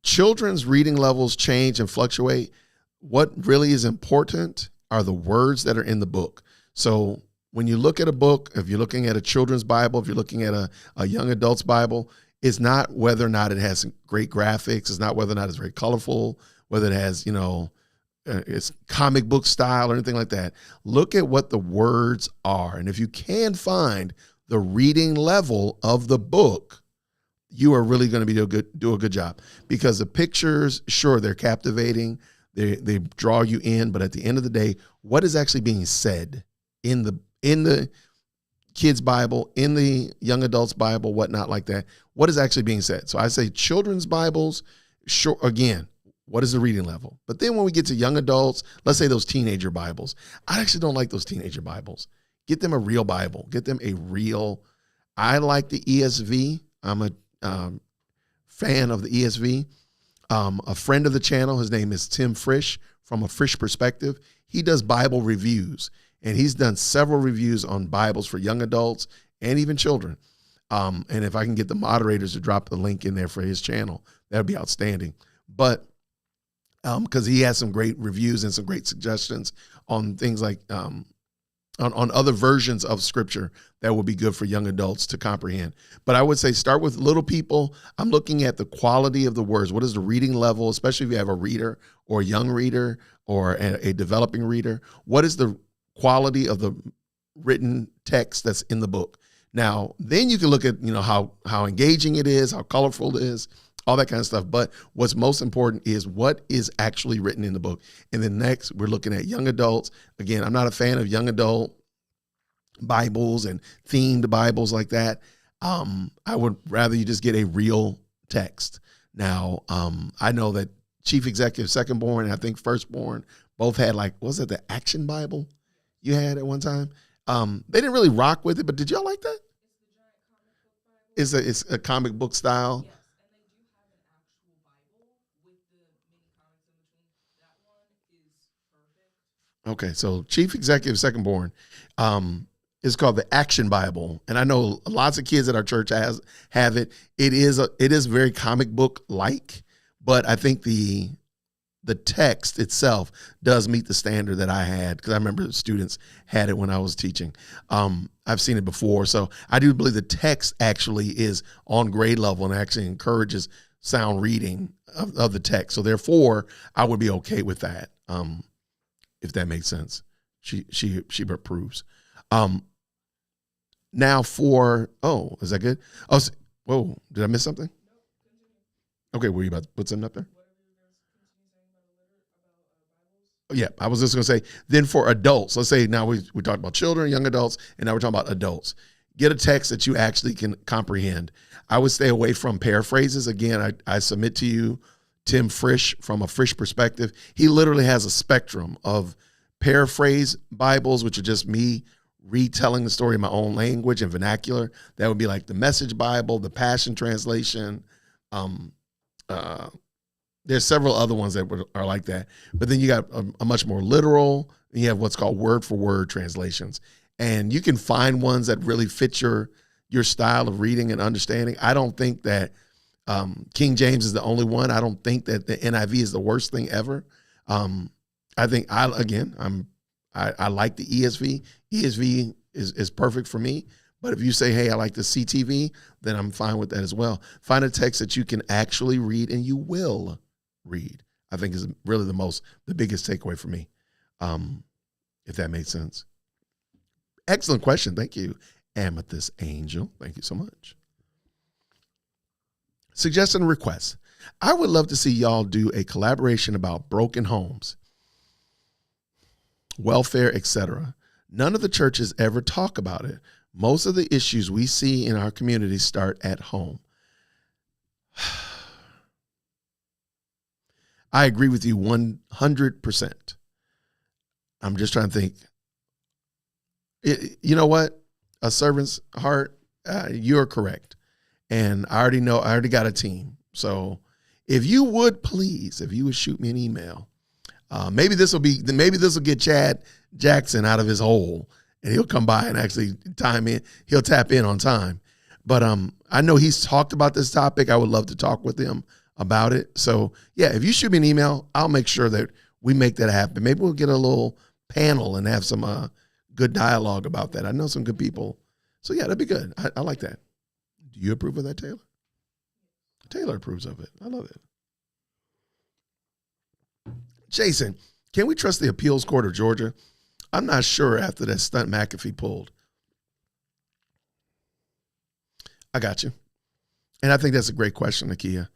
Children's reading levels change and fluctuate. What really is important are the words that are in the book. So when you look at a book, if you're looking at a children's Bible, if you're looking at a young adult's Bible, it's not whether or not it has great graphics. It's not whether or not it's very colorful, whether it has, it's comic book style or anything like that. Look at what the words are. And if you can find the reading level of the book, you are really going to do a good job. Because the pictures, sure, they're captivating. They draw you in. But at the end of the day, what is actually being said in the kids' Bible, in the young adults' Bible, whatnot like that, what is actually being said? So I say children's Bibles, sure, again, what is the reading level? But then when we get to young adults, let's say those teenager Bibles, I actually don't like those teenager Bibles. Get them a real Bible. I like the ESV. I'm a fan of the ESV. A friend of the channel, his name is Tim Frisch from A Frisch Perspective. He does Bible reviews, and he's done several reviews on Bibles for young adults and even children. And if I can get the moderators to drop the link in there for his channel, that would be outstanding. But because he has some great reviews and some great suggestions on things like on other versions of Scripture that would be good for young adults to comprehend. But I would say start with little people. I'm looking at the quality of the words. What is the reading level, especially if you have a reader or a young reader or a developing reader? What is the quality of the written text that's in the book? Now, then you can look at how engaging it is, how colorful it is, all that kind of stuff. But what's most important is what is actually written in the book. And then next, we're looking at young adults. Again, I'm not a fan of young adult Bibles and themed Bibles like that. I would rather you just get a real text. Now, I know that Chief Executive Secondborn and I think Firstborn both had was it the Action Bible you had at one time? They didn't really rock with it, but did y'all like that? It's a comic book style. Yes, and they do have an actual Bible with the mini comics in between. That one is perfect. Okay, so Chief Executive Secondborn is called the Action Bible, and I know lots of kids at our church have it. It is very comic book like, but I think the text itself does meet the standard that I had, because I remember the students had it when I was teaching. I've seen it before. So I do believe the text actually is on grade level and actually encourages sound reading of the text. So therefore, I would be okay with that, if that makes sense. She approves. Now is that good? Whoa, did I miss something? Okay, were you about to put something up there? Yeah, I was just going to say, then for adults, let's say now we talked about children, young adults, and now we're talking about adults. Get a text that you actually can comprehend. I would stay away from paraphrases. Again, I submit to you Tim Frisch from A Frisch Perspective. He literally has a spectrum of paraphrase Bibles, which are just me retelling the story in my own language and vernacular. That would be like the Message Bible, the Passion Translation. There's several other ones that are like that. But then you got a much more literal, and you have what's called word-for-word translations. And you can find ones that really fit your style of reading and understanding. I don't think that King James is the only one. I don't think that the NIV is the worst thing ever. I think I like the ESV. ESV is perfect for me. But if you say, hey, I like the CTV, then I'm fine with that as well. Find a text that you can actually read and you will read. I think is really the biggest takeaway for me, if that made sense. Excellent question. Thank you, Amethyst Angel. Thank you so much. Suggestion and request. I would love to see y'all do a collaboration about broken homes, welfare, etc. None of the churches ever talk about it. Most of the issues we see in our community start at home. I agree with you 100%. I'm just trying to think. You know what? A servant's heart, you're correct. And I already got a team. So if you would shoot me an email, maybe this will get Chad Jackson out of his hole and he'll come by and actually he'll tap in on time. But I know he's talked about this topic. I would love to talk with him about it. So yeah, if you shoot me an email, I'll make sure that we make that happen. Maybe we'll get a little panel and have some good dialogue about that. I know some good people. So yeah, that'd be good. I like that. Do you approve of that, Taylor? Taylor approves of it. I love it. Jason, can we trust the appeals court of Georgia? I'm not sure after that stunt McAfee pulled. I got you. And I think that's a great question, Nakia.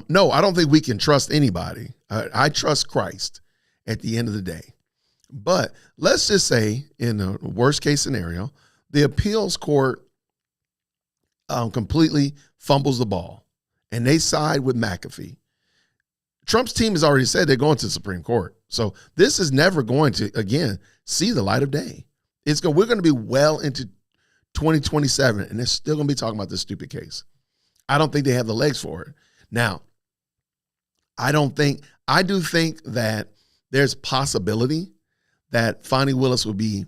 No, I don't think we can trust anybody. I trust Christ at the end of the day. But let's just say in the worst case scenario, the appeals court completely fumbles the ball and they side with McAfee. Trump's team has already said they're going to the Supreme Court. So this is never going to, again, see the light of day. We're going to be well into 2027 and they're still going to be talking about this stupid case. I don't think they have the legs for it. Now, I do think that there's possibility that Fani Willis will be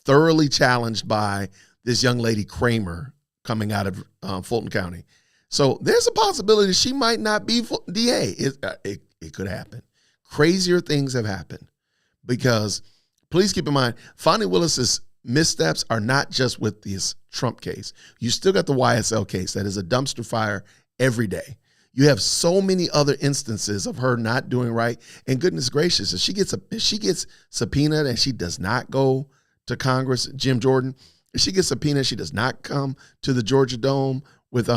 thoroughly challenged by this young lady Kramer coming out of Fulton County. So there's a possibility she might not be DA. It could happen. Crazier things have happened because please keep in mind, Fani Willis's missteps are not just with this Trump case. You still got the YSL case that is a dumpster fire every day. You have so many other instances of her not doing right. And goodness gracious, if she gets subpoenaed and she does not go to Congress, Jim Jordan, if she gets subpoenaed, she does not come to the Georgia Dome with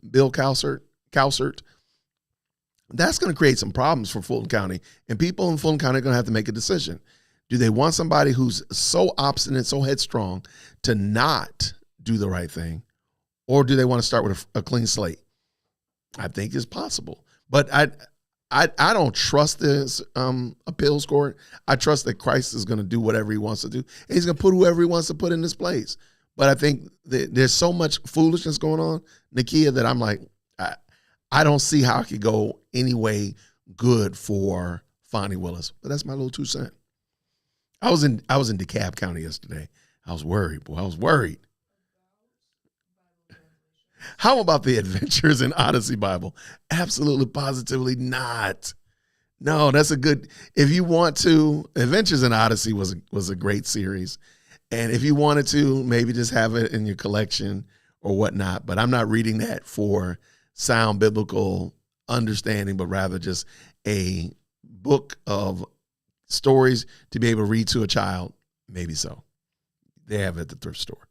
Bill Cowsert, that's going to create some problems for Fulton County. And people in Fulton County are going to have to make a decision. Do they want somebody who's so obstinate, so headstrong to not do the right thing? Or do they want to start with a clean slate? I think it's possible. But I don't trust this appeals court. I trust that Christ is going to do whatever he wants to do. And he's going to put whoever he wants to put in this place. But I think that there's so much foolishness going on, Nakia, that I'm like, I don't see how it could go any way good for Fani Willis. But that's my little 2 cents. I was in DeKalb County yesterday. I was worried, boy. I was worried. How about the Adventures in Odyssey Bible? Absolutely, positively not. No, that's a good, if you want to, Adventures in Odyssey was a great series. And if you wanted to, maybe just have it in your collection or whatnot. But I'm not reading that for sound biblical understanding, but rather just a book of stories to be able to read to a child. Maybe so. They have it at the thrift store.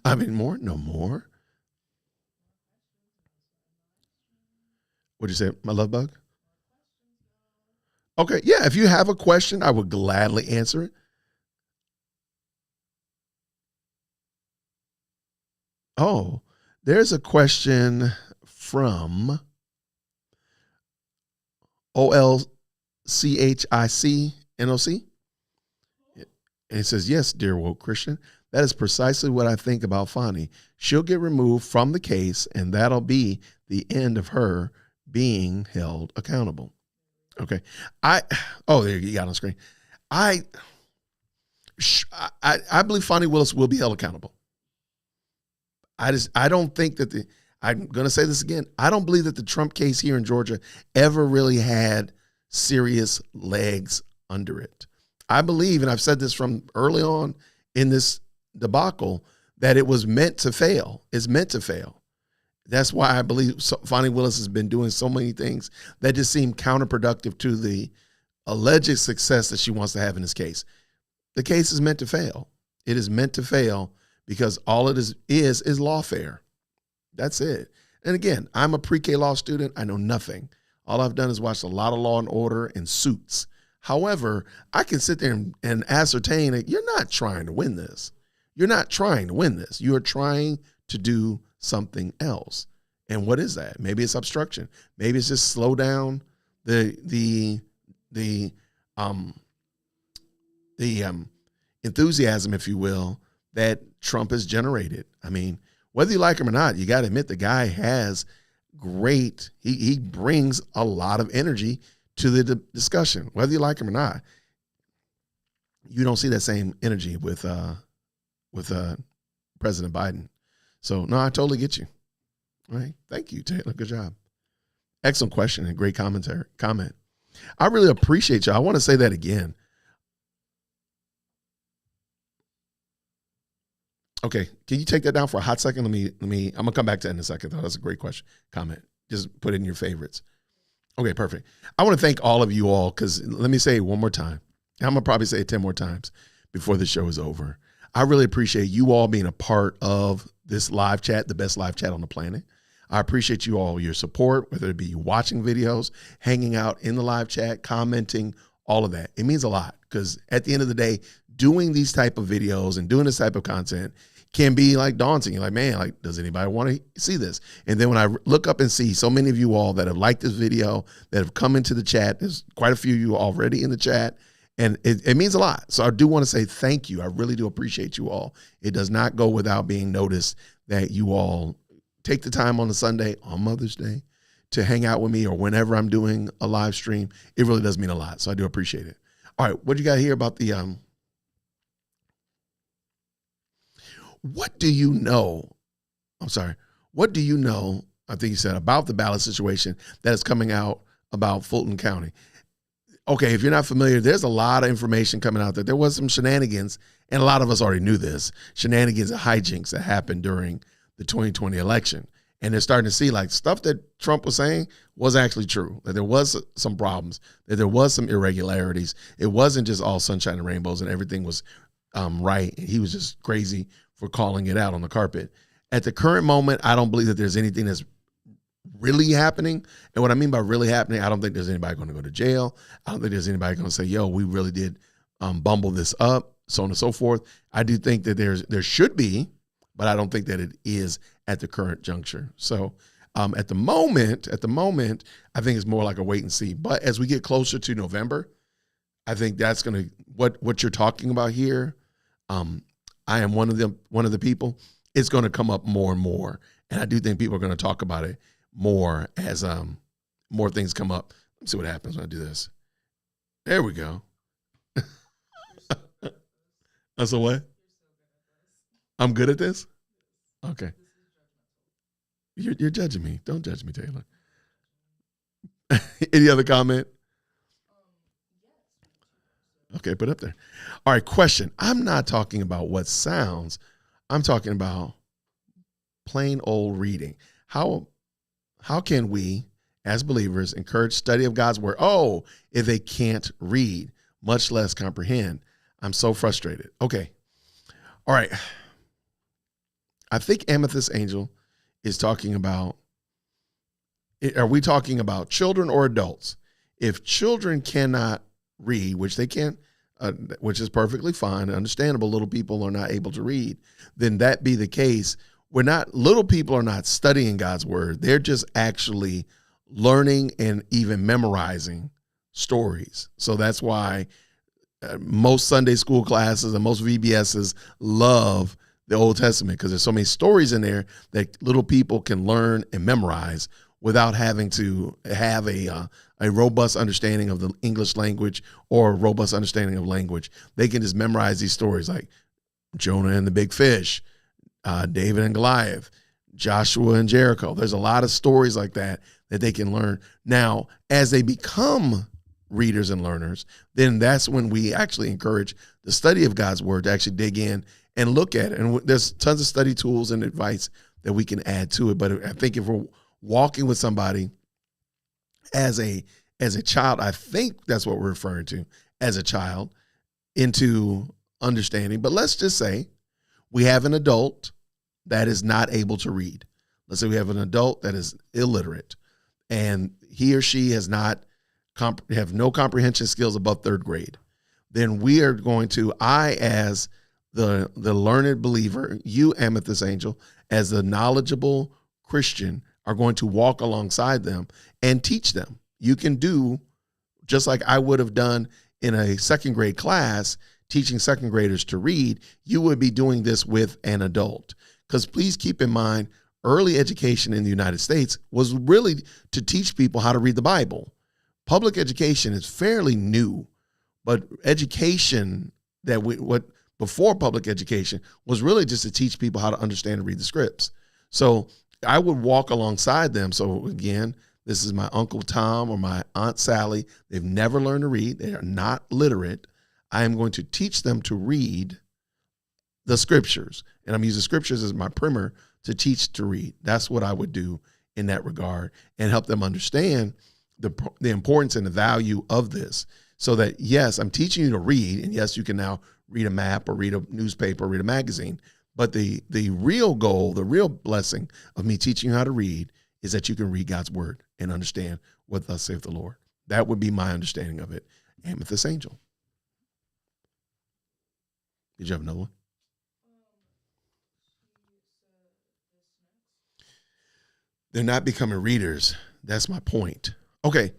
I mean, more? No more. What'd you say, my love bug? Okay, yeah, if you have a question, I would gladly answer it. Oh, there's a question from OLCHICNOC. And he says, yes, dear woke Christian, that is precisely what I think about Fani. She'll get removed from the case, and that'll be the end of her being held accountable. Okay. There you got it on screen. I believe Fani Willis will be held accountable. I don't think that I'm going to say this again. I don't believe that the Trump case here in Georgia ever really had serious legs under it. I believe, and I've said this from early on in this debacle, that it was meant to fail. It's meant to fail. That's why I believe Fani Willis has been doing so many things that just seem counterproductive to the alleged success that she wants to have in this case. The case is meant to fail. It is meant to fail because all it is lawfare. That's it. And again, I'm a pre-K law student. I know nothing. All I've done is watch a lot of Law and Order and Suits. However, I can sit there and ascertain that you're not trying to win this. You're not trying to win this. You are trying to do something else. And what is that? Maybe it's obstruction. Maybe it's just slow down the enthusiasm, if you will, that Trump has generated. I mean, whether you like him or not, you got to admit the guy has great, he brings a lot of energy to the discussion, whether you like him or not. You don't see that same energy with President Biden. So, no, I totally get you. All right. Thank you, Taylor. Good job. Excellent question and great comment. I really appreciate you. I want to say that again. Okay. Can you take that down for a hot second? Let me, I'm going to come back to that in a second, though. That's a great question. Comment. Just put it in your favorites. Okay, perfect. I want to thank all of you all, because let me say it one more time. I'm going to probably say it 10 more times before the show is over. I really appreciate you all being a part of this live chat, the best live chat on the planet. I appreciate you all, your support, whether it be you watching videos, hanging out in the live chat, commenting, all of that. It means a lot, because at the end of the day, doing these type of videos and doing this type of content can be like daunting. You're like, man, like, does anybody want to see this? And then when I look up and see so many of you all that have liked this video, that have come into the chat, there's quite a few of you already in the chat, and it means a lot. So I do want to say thank you. I really do appreciate you all. It does not go without being noticed that you all take the time on a Sunday, on Mother's Day, to hang out with me, or whenever I'm doing a live stream. It really does mean a lot. So I do appreciate it. All right, what do you got here about the what do you know? What do you know, I think you said, about the ballot situation that is coming out about Fulton County? Okay, if you're not familiar, there's a lot of information coming out that there was some shenanigans, and a lot of us already knew this, shenanigans and hijinks that happened during the 2020 election. And they're starting to see, like, stuff that Trump was saying was actually true, that there was some problems, that there was some irregularities. It wasn't just all sunshine and rainbows and everything was right. He was just crazy for calling it out on the carpet. At the current moment, I don't believe that there's anything that's really happening. And what I mean by really happening, I don't think there's anybody going to go to jail. I don't think there's anybody going to say, yo, we really did bumble this up, so on and so forth. I do think that there should be, but I don't think that it is at the current juncture. So at the moment, I think it's more like a wait and see. But as we get closer to November, I think that's going to, what you're talking about here, I am one of the people, it's going to come up more and more. And I do think people are going to talk about it more as more things come up. Let's see what happens when I do this. There we go. That's a what? I'm good at this? Okay. You're judging me. Don't judge me, Taylor. Any other comment? Okay, put it up there. All right, question. I'm not talking about what sounds. I'm talking about plain old reading. How can we, as believers, encourage study of God's word? Oh, if they can't read, much less comprehend. I'm so frustrated. Okay. All right. I think Amethyst Angel is talking about, are we talking about children or adults? If children cannot read, which they can't, which is perfectly fine and understandable, little people are not able to read, then that be the case. Little people are not studying God's word. They're just actually learning and even memorizing stories. So that's why most Sunday school classes and most VBSs love the Old Testament because there's so many stories in there that little people can learn and memorize without having to have a robust understanding of the English language or a robust understanding of language. They can just memorize these stories like Jonah and the big fish, David and Goliath, Joshua and Jericho. There's a lot of stories like that they can learn. Now, as they become readers and learners, then that's when we actually encourage the study of God's word to actually dig in and look at it. And there's tons of study tools and advice that we can add to it. But I think if we're walking with somebody as a child, I think that's what we're referring to as a child into understanding. But let's just say we have an adult that is not able to read. Let's say we have an adult that is illiterate and he or she has not have no comprehension skills above third grade. Then we are going to, I as the learned believer, you Amethyst Angel, as the knowledgeable Christian, are going to walk alongside them and teach them. You can do just like I would have done in a second grade class, teaching second graders to read. You would be doing this with an adult. Because please keep in mind, early education in the United States was really to teach people how to read the Bible. Public education is fairly new, but education before public education was really just to teach people how to understand and read the scripts. So I would walk alongside them. So again, this is my Uncle Tom or my Aunt Sally. They've never learned to read. They are not literate. I am going to teach them to read the scriptures. And I'm using scriptures as my primer to teach to read. That's what I would do in that regard and help them understand the importance and the value of this so that, yes, I'm teaching you to read. And yes, you can now read a map or read a newspaper or read a magazine. But the real goal, the real blessing of me teaching you how to read is that you can read God's word and understand what thus saith the Lord. That would be my understanding of it. Amethyst Angel. Did you have another one? They're not becoming readers. That's my point. Okay.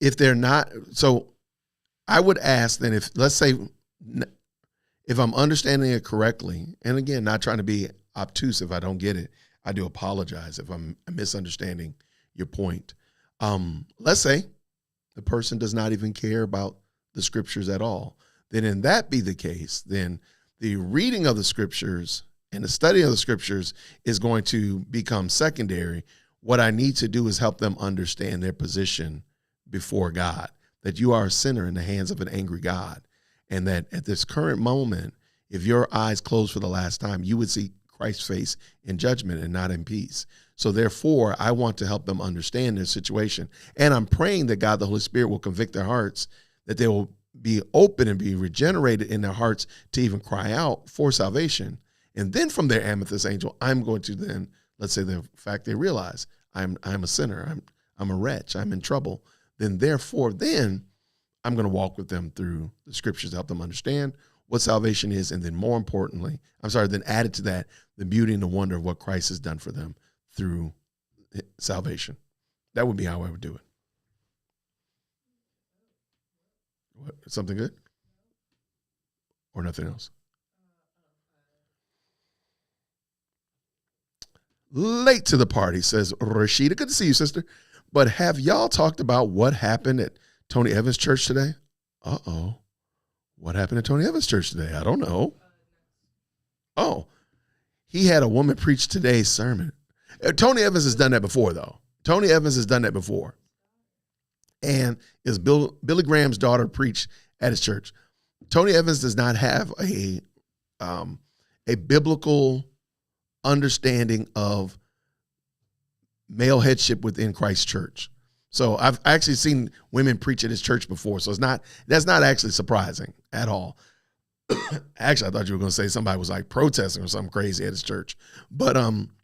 If they're not, so I would ask then if, let's say, if I'm understanding it correctly, and again, not trying to be obtuse if I don't get it, I do apologize if I'm misunderstanding your point. Let's say the person does not even care about the scriptures at all. Then in that be the case, then the reading of the scriptures and the study of the scriptures is going to become secondary. What I need to do is help them understand their position before God, that you are a sinner in the hands of an angry God. And that at this current moment, if your eyes closed for the last time, you would see Christ's face in judgment and not in peace. So therefore, I want to help them understand their situation. And I'm praying that God, the Holy Spirit, will convict their hearts, that they will be open and be regenerated in their hearts to even cry out for salvation. And then from their Amethyst Angel, I'm going to then, let's say the fact they realize I'm a sinner, I'm a wretch, I'm in trouble. Then therefore, I'm going to walk with them through the scriptures to help them understand what salvation is. And then more importantly, then added to that, the beauty and the wonder of what Christ has done for them through salvation. That would be how I would do it. What, something good? Or nothing else? Late to the party, says Rashida. Good to see you, sister. But have y'all talked about what happened at Tony Evans' church today? Uh-oh. What happened at Tony Evans' church today? I don't know. Oh, he had a woman preach today's sermon. Tony Evans has done that before, though. Tony Evans has done that before. And is Billy Graham's daughter preached at his church. Tony Evans does not have a biblical understanding of male headship within Christ's church. So I've actually seen women preach at his church before. So that's not actually surprising at all. Actually, I thought you were going to say somebody was like protesting or something crazy at his church. But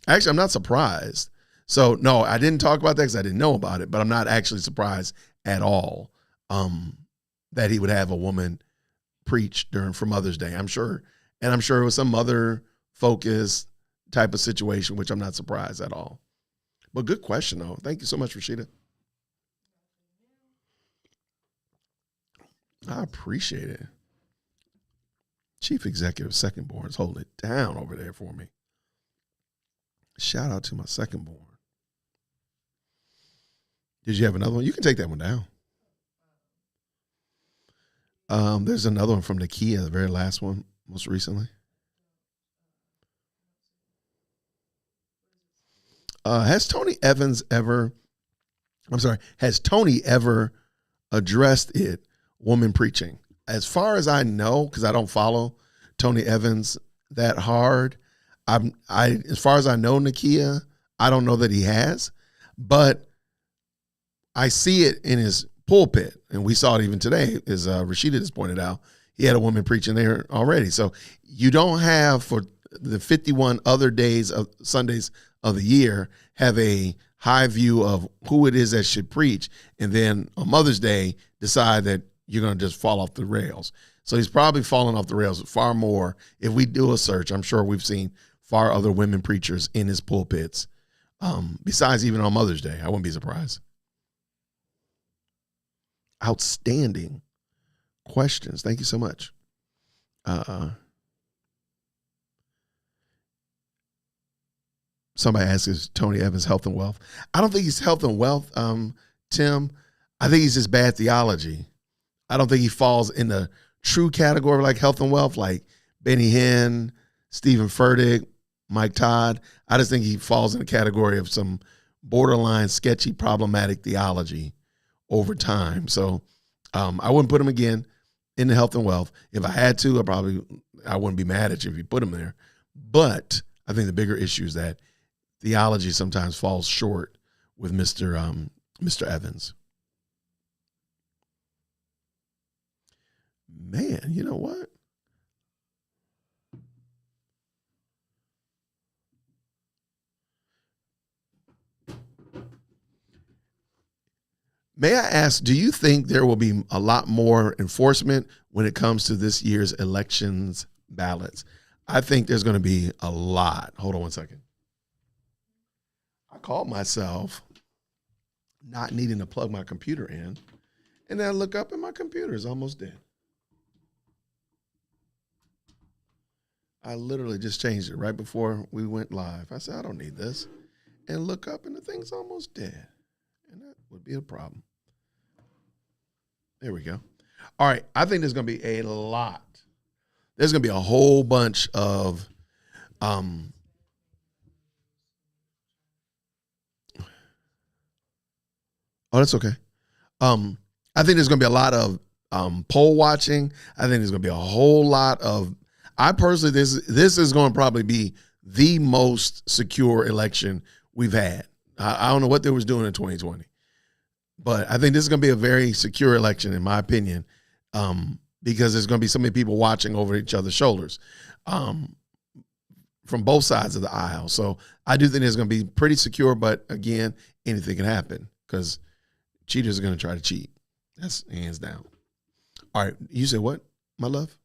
actually, I'm not surprised. So no, I didn't talk about that because I didn't know about it, but I'm not actually surprised at all that he would have a woman preach for Mother's Day. I'm sure. And I'm sure it was some mother focused type of situation, which I'm not surprised at all. But good question, though. Thank you so much, Rashida. I appreciate it. Chief Executive Second Born is holding it down over there for me. Shout out to my second born. Did you have another one? You can take that one down. There's another one from Nakia, the very last one, most recently. Has Tony ever addressed it, woman preaching? As far as I know, because I don't follow Tony Evans that hard, as far as I know, Nakia, I don't know that he has, but I see it in his pulpit, and we saw it even today, as Rashida just pointed out. He had a woman preaching there already. So you don't have, for the 51 other days of Sundays of the year, have a high view of who it is that should preach, and then on Mother's Day decide that you're going to just fall off the rails. So he's probably fallen off the rails far more. If we do a search, I'm sure we've seen far other women preachers in his pulpits, besides even on Mother's Day. I wouldn't be surprised. Outstanding questions. Thank you so much. Somebody asks, is Tony Evans health and wealth? I don't think he's health and wealth, Tim. I think he's just bad theology. I don't think he falls in the true category like health and wealth, like Benny Hinn, Stephen Furtick, Mike Todd. I just think he falls in the category of some borderline sketchy, problematic theology over time. So I wouldn't put him again in the health and wealth. If I had to, I wouldn't be mad at you if you put him there. But I think the bigger issue is that theology sometimes falls short with Mr. Evans. Man, you know what? May I ask, do you think there will be a lot more enforcement when it comes to this year's elections ballots? I think there's going to be a lot. Hold on one second. I caught myself not needing to plug my computer in, and then I look up and my computer is almost dead. I literally just changed it right before we went live. I said, I don't need this. And look up and the thing's almost dead. And that would be a problem. There we go. All right. I think there's going to be a lot. There's going to be a whole bunch of oh, that's okay. I think there's going to be a lot of poll watching. I think there's going to be a whole lot of, I personally, this is going to probably be the most secure election we've had. I don't know what they was doing in 2020, but I think this is going to be a very secure election, in my opinion, because there's going to be so many people watching over each other's shoulders from both sides of the aisle. So I do think it's going to be pretty secure, but again, anything can happen because cheaters are going to try to cheat. That's hands down. All right. You said what, my love?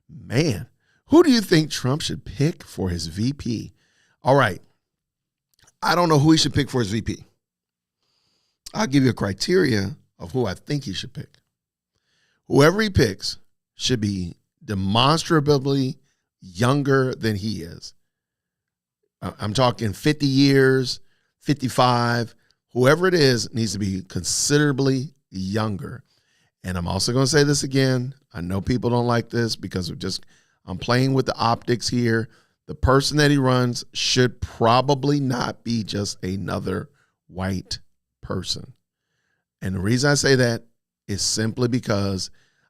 Man, who do you think Trump should pick for his VP? All right. I don't know who he should pick for his VP. I'll give you a criteria of who I think he should pick. Whoever he picks should be demonstrably younger than he is. I'm talking 50 years, 55. Whoever it is needs to be considerably younger. And I'm also going to say this again. I know people don't like this because I'm playing with the optics here. The person that he runs should probably not be just another white person. And the reason I say that is simply because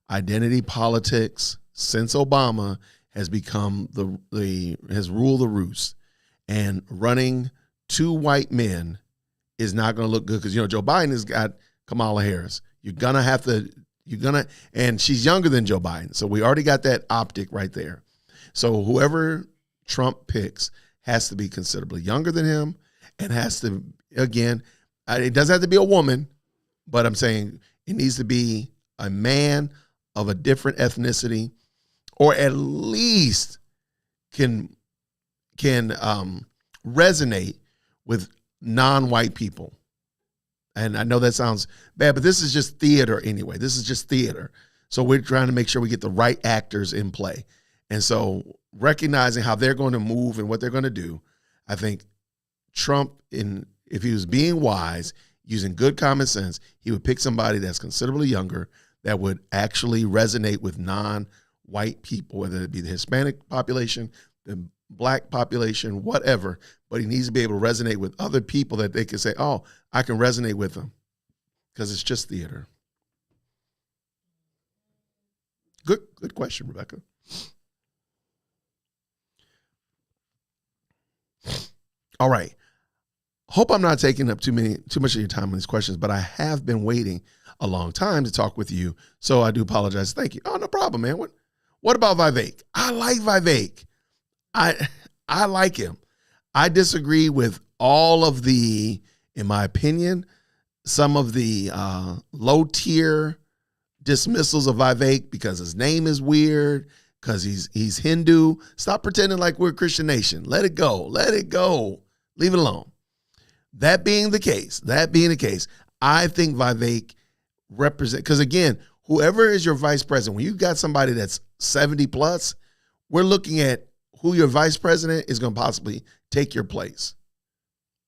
identity politics since Obama has become has ruled the roost. And running two white men is not going to look good because, Joe Biden has got Kamala Harris. And she's younger than Joe Biden. So we already got that optic right there. So whoever Trump picks has to be considerably younger than him and has to, again, it doesn't have to be a woman, but I'm saying it needs to be a man of a different ethnicity or at least can resonate with non-white people. And I know that sounds bad, but this is just theater anyway. This is just theater. So we're trying to make sure we get the right actors in play. And so recognizing how they're going to move and what they're going to do, I think Trump, if he was being wise, using good common sense, he would pick somebody that's considerably younger that would actually resonate with non-white people, whether it be the Hispanic population, the black population, whatever. But he needs to be able to resonate with other people that they can say, oh, I can resonate with them, because it's just theater. Good question, Rebecca. All right. Hope I'm not taking up too much of your time on these questions, but I have been waiting a long time to talk with you, so I do apologize. Thank you. Oh, no problem, man. What about Vivek? I like Vivek. I like him. I disagree with all of the, in my opinion, some of the low-tier dismissals of Vivek because his name is weird, because he's Hindu. Stop pretending like we're a Christian nation. Let it go. Let it go. Leave it alone. That being the case, I think Vivek represents, because again, whoever is your vice president, when you got somebody that's 70 plus, we're looking at who your vice president is going to possibly take your place.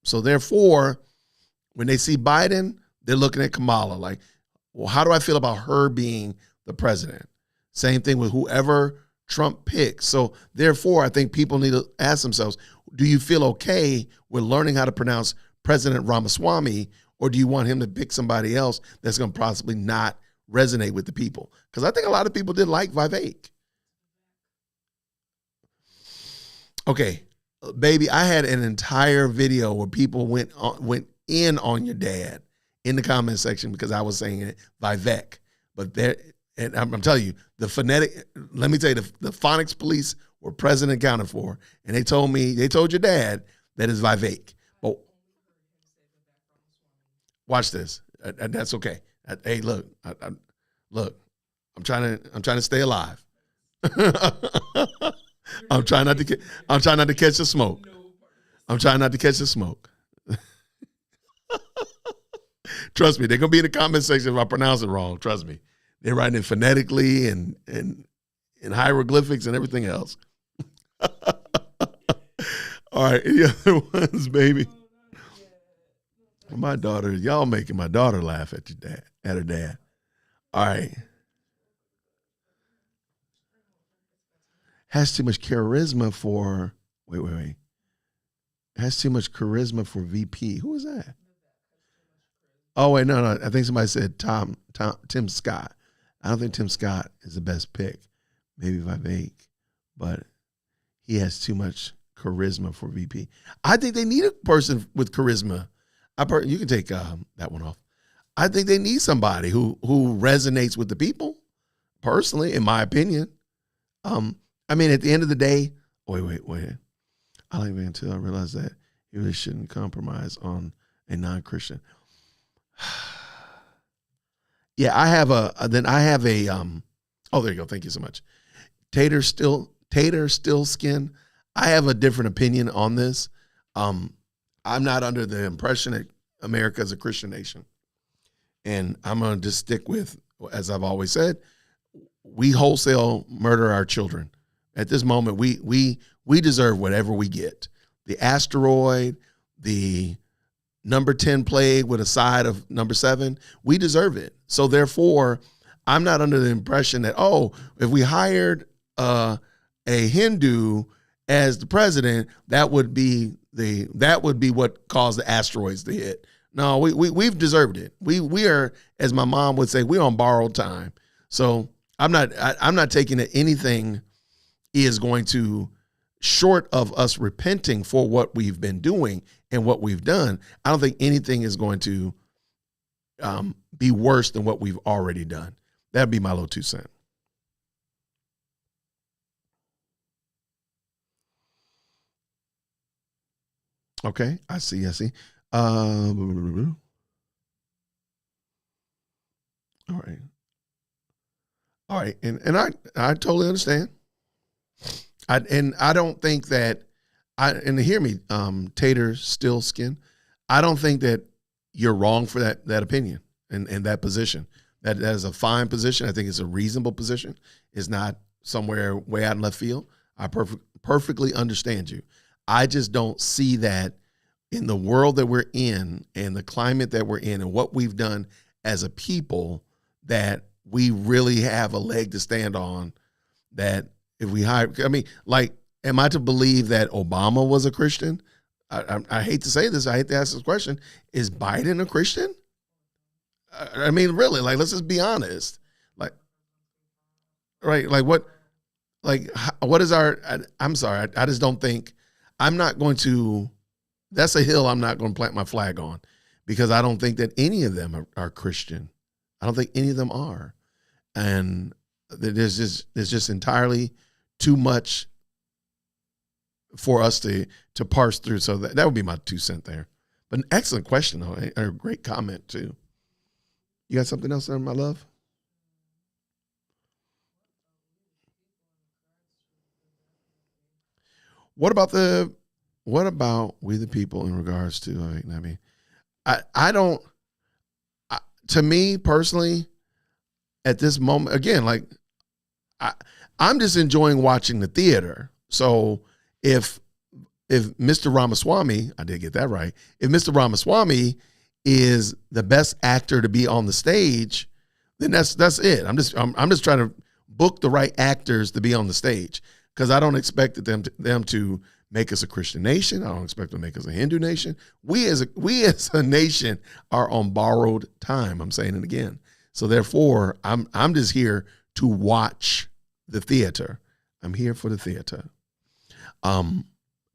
So therefore, when they see Biden, they're looking at Kamala like, well, how do I feel about her being the president? Same thing with whoever Trump picks. So therefore, I think people need to ask themselves, do you feel okay with learning how to pronounce President Ramaswamy, or do you want him to pick somebody else that's going to possibly not resonate with the people? Because I think a lot of people did like Vivek. Okay, baby, I had an entire video where people went in on your dad in the comment section because I was saying it, Vivek. But there, and I'm telling you, the phonics police were present and accounted for, and they told your dad that it's Vivek. But watch this. That's okay. Hey, look, I'm trying to stay alive. I'm trying not to catch the smoke. I'm trying not to catch the smoke. Trust me, they're gonna be in the comment section if I pronounce it wrong. Trust me, they're writing it phonetically and hieroglyphics and everything else. All right, any other ones, baby? My daughter, y'all making my daughter laugh at her dad. All right. Has too much charisma for, wait. Has too much charisma for VP. Who is that? Oh, wait, no. I think somebody said Tim Scott. I don't think Tim Scott is the best pick. Maybe Vivek, but he has too much charisma for VP. I think they need a person with charisma. You can take that one off. I think they need somebody who resonates with the people, personally, in my opinion. I mean, at the end of the day, wait. I like him until I realized that he really shouldn't compromise on a non-Christian. Yeah, I have a, oh, there you go. Thank you so much. Tater still skin. I have a different opinion on this. I'm not under the impression that America is a Christian nation. And I'm going to just stick with, as I've always said, we wholesale murder our children. At this moment, we deserve whatever we get. The asteroid, the number 10 plague with a side of number 7, we deserve it. So therefore, I'm not under the impression that, if we hired a Hindu as the president, that would be what caused the asteroids to hit. No, we've deserved it. We are, as my mom would say, we're on borrowed time. So I'm not taking that anything is going to, short of us repenting for what we've been doing and what we've done, I don't think anything is going to be worse than what we've already done. That'd be my little 2 cents. Okay, I see. All right, and I totally understand. I don't think that and hear me, Tater still skin. I don't think that you're wrong for that opinion and that position. That is a fine position. I think it's a reasonable position. It's not somewhere way out in left field. I perfectly understand you. I just don't see that in the world that we're in and the climate that we're in and what we've done as a people, that we really have a leg to stand on. That if we hire, I mean, like, am I to believe that Obama was a Christian? I hate to say this. I hate to ask this question. Is Biden a Christian? I mean, really, like, let's just be honest. Like, right, like what is our, I'm sorry, I just don't think, I'm not going to, that's a hill I'm not going to plant my flag on, because I don't think that any of them are Christian. I don't think any of them are. And there's just entirely too much for us to parse through. So that would be my 2 cents there. But an excellent question, though, and a great comment, too. You got something else there, my love? What about we the people in regards to, I mean, to me personally, at this moment, again, like, I'm just enjoying watching the theater. So if Mr. Ramaswamy, I did get that right, if Mr. Ramaswamy is the best actor to be on the stage, then that's it. I'm just trying to book the right actors to be on the stage, because I don't expect them to make us a Christian nation. I don't expect them to make us a Hindu nation. We as a nation are on borrowed time. I'm saying it again. So therefore, I'm just here to watch the theater. I'm here for the theater.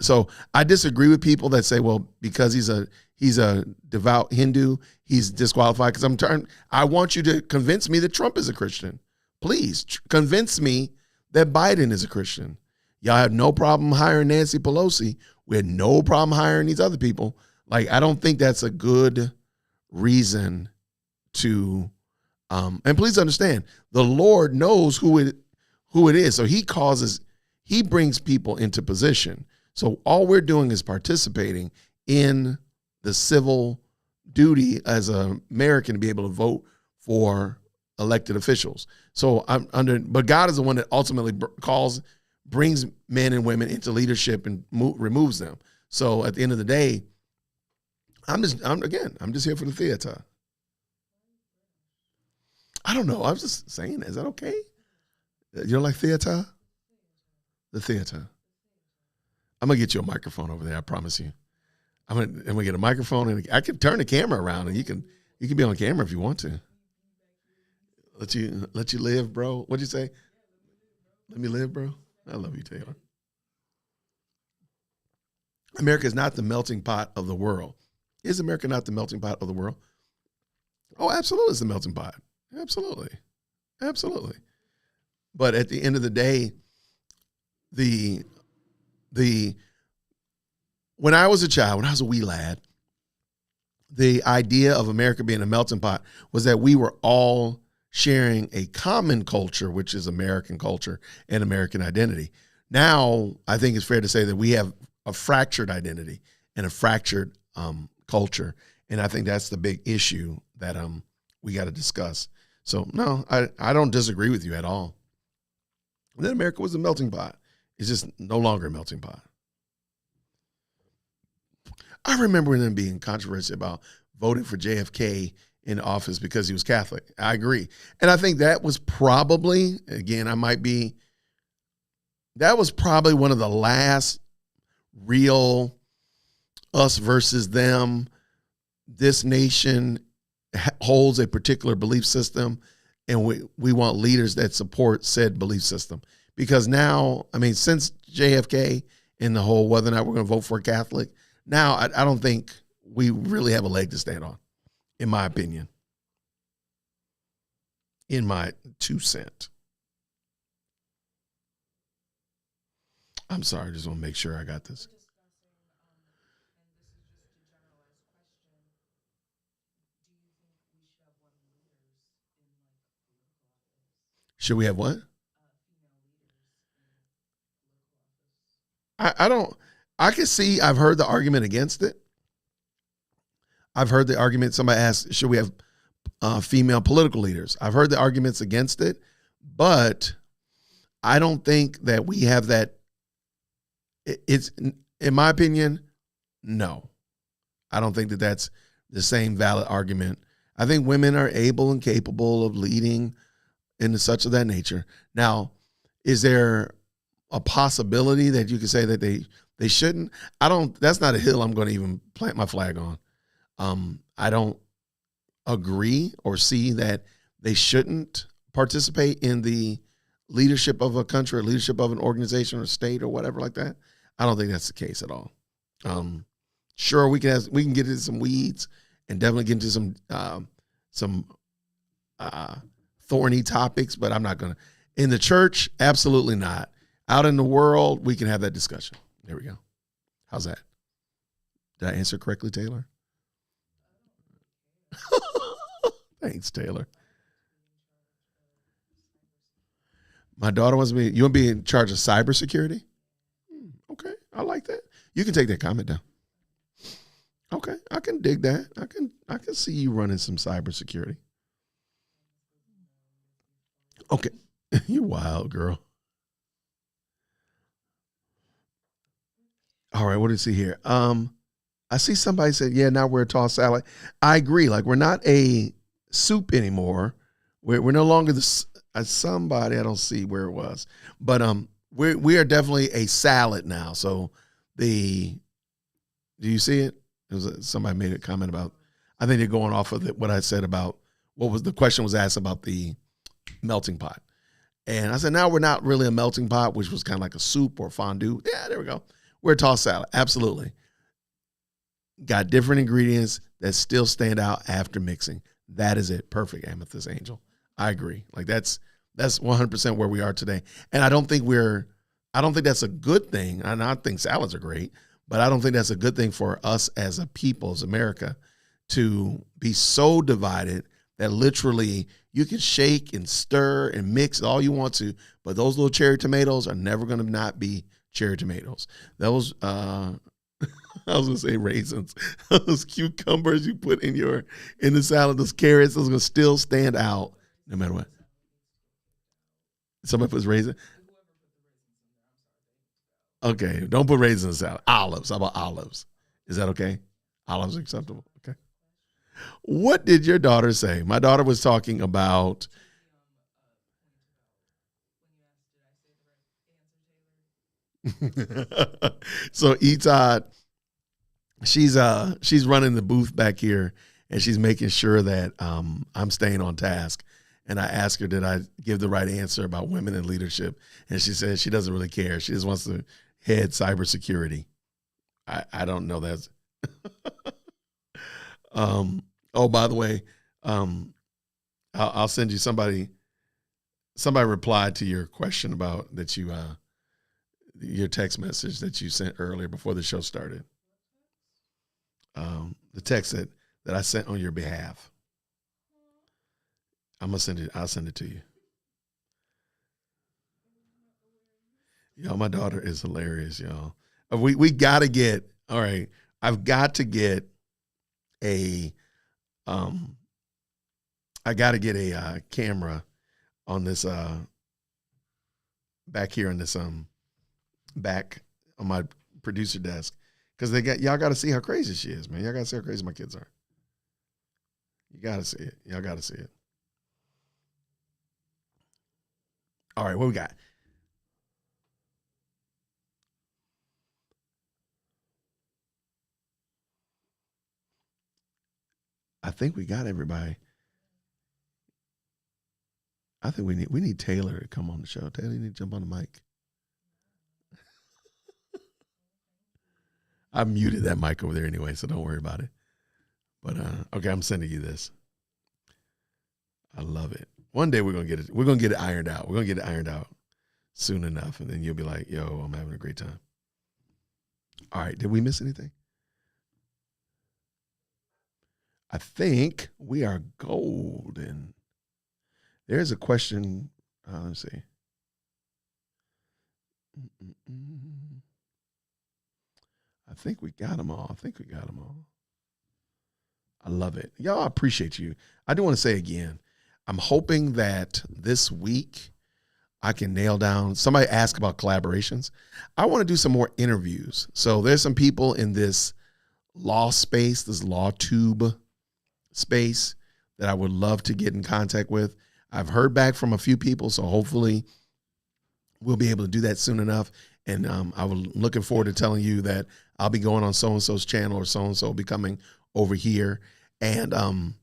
So I disagree with people that say, well, because he's a devout Hindu, he's disqualified. Because I want you to convince me that Trump is a Christian. Please convince me that Biden is a Christian. Y'all have no problem hiring Nancy Pelosi. We had no problem hiring these other people. Like, I don't think that's a good reason to, and please understand, the Lord knows who it is. So he brings people into position. So all we're doing is participating in the civil duty as an American to be able to vote for elected officials. So but God is the one that ultimately brings men and women into leadership and removes them. So at the end of the day, I'm just here for the theater. I don't know. I was just saying, is that okay? You don't like theater? The theater. I'm gonna get you a microphone over there. I promise you. I'm gonna get a microphone, and I can turn the camera around, and you can be on camera if you want to. Let you live, bro. What'd you say? Let me live, bro. I love you, Taylor. America is not the melting pot of the world. Is America not the melting pot of the world? Oh, absolutely, it's the melting pot. Absolutely. Absolutely. But at the end of the day, when I was a child, when I was a wee lad, the idea of America being a melting pot was that we were all sharing a common culture, which is American culture and American identity. Now, I think it's fair to say that we have a fractured identity and a fractured culture. And I think that's the big issue that we got to discuss. So, no, I don't disagree with you at all. And then America was a melting pot. It's just no longer a melting pot. I remember them being controversial about voting for JFK in office because he was Catholic. I agree. And I think that was probably, again, that was probably one of the last real us versus them. This nation holds a particular belief system, and we want leaders that support said belief system. Because now, I mean, since JFK and the whole whether or not we're going to vote for a Catholic, now I don't think we really have a leg to stand on, in my opinion. In my 2 cents. I'm sorry, I just want to make sure I got this. Should we have what? I can see, I've heard the argument against it. I've heard the argument. Somebody asked, should we have female political leaders? I've heard the arguments against it, but I don't think that we have that. It's, in my opinion, no. I don't think that that's the same valid argument. I think women are able and capable of leading in such of that nature. Now, is there a possibility that you could say that they shouldn't? That's not a hill I'm going to even plant my flag on. I don't agree or see that they shouldn't participate in the leadership of a country or leadership of an organization or state or whatever like that. I don't think that's the case at all. Sure, we can get into some weeds and definitely get into some thorny topics, but I'm not going to. In the church, absolutely not. Out in the world, we can have that discussion. There we go. How's that? Did I answer correctly, Taylor? Thanks, Taylor. My daughter wants me. You want to be in charge of cybersecurity? Okay, I like that. You can take that comment down. Okay, I can dig that. I can see you running some cybersecurity. Okay, you wild girl. All right, what do you see here? I see somebody said, yeah, now we're a tossed salad. I agree. Like, we're not a soup anymore. We're no longer somebody, I don't see where it was, but we are definitely a salad now. So do you see it? Somebody made a comment about, I think they're going off of what I said about the question was asked about the melting pot. And I said, now we're not really a melting pot, which was kind of like a soup or fondue. Yeah, there we go. We're a tossed salad. Absolutely. Got different ingredients that still stand out after mixing. That is it. Perfect, Amethyst Angel. I agree. Like that's 100% where we are today. And I don't think that's a good thing. And I think salads are great, but I don't think that's a good thing for us as a people, as America, to be so divided that literally you can shake and stir and mix all you want to, but those little cherry tomatoes are never going to not be cherry tomatoes. Those, I was going to say raisins, those cucumbers you put in the salad, those carrots, those are going to still stand out no matter what. Somebody puts raisins. Okay, don't put raisins in the salad. Olives. How about olives? Is that okay? Olives are acceptable. Okay. What did your daughter say? My daughter was talking about. So Etod, she's running the booth back here, and she's making sure that I'm staying on task. And I asked her, did I give the right answer about women in leadership? And she said she doesn't really care. She just wants to head cybersecurity. I don't know that. Oh, by the way, I'll send you somebody replied to your question about that your text message that you sent earlier before the show started. The text that I sent on your behalf. I'll send it to you. Y'all, my daughter is hilarious, y'all. We gotta get, all right, I've got to get a camera on this back here on this back on my producer desk, because y'all got to see how crazy she is, man. Y'all got to see how crazy my kids are. You got to see it. Y'all got to see it. All right, what we got? I think we got everybody. I think we need Taylor to come on the show. Taylor, you need to jump on the mic. I muted that mic over there anyway, so don't worry about it. But okay, I'm sending you this. I love it. One day we're gonna get it. We're gonna get it ironed out. We're gonna get it ironed out soon enough, and then you'll be like, "Yo, I'm having a great time." All right, did we miss anything? I think we are golden. There's a question. Let's see. I think we got them all. I love it. Y'all, I appreciate you. I do want to say again, I'm hoping that this week I can nail down. Somebody asked about collaborations. I want to do some more interviews. So there's some people in this law space, this law tube space that I would love to get in contact with. I've heard back from a few people, so hopefully we'll be able to do that soon enough. And I was looking forward to telling you that I'll be going on so-and-so's channel or so-and-so will be coming over here. And I'm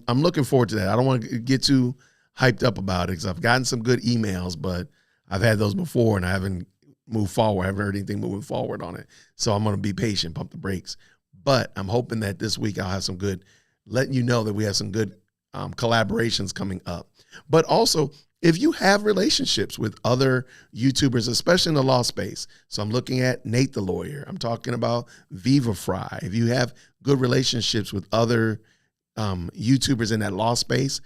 looking forward to that. I don't want to get too hyped up about it because I've gotten some good emails, but I've had those before and I haven't moved forward. I haven't heard anything moving forward on it. So I'm going to be patient, pump the brakes. But I'm hoping that this week I'll have some good, letting you know that we have some good collaborations coming up. But also, if you have relationships with other YouTubers, especially in the law space, so I'm looking at Nate the Lawyer, I'm talking about Viva Fry. If you have good relationships with other YouTubers in that law space,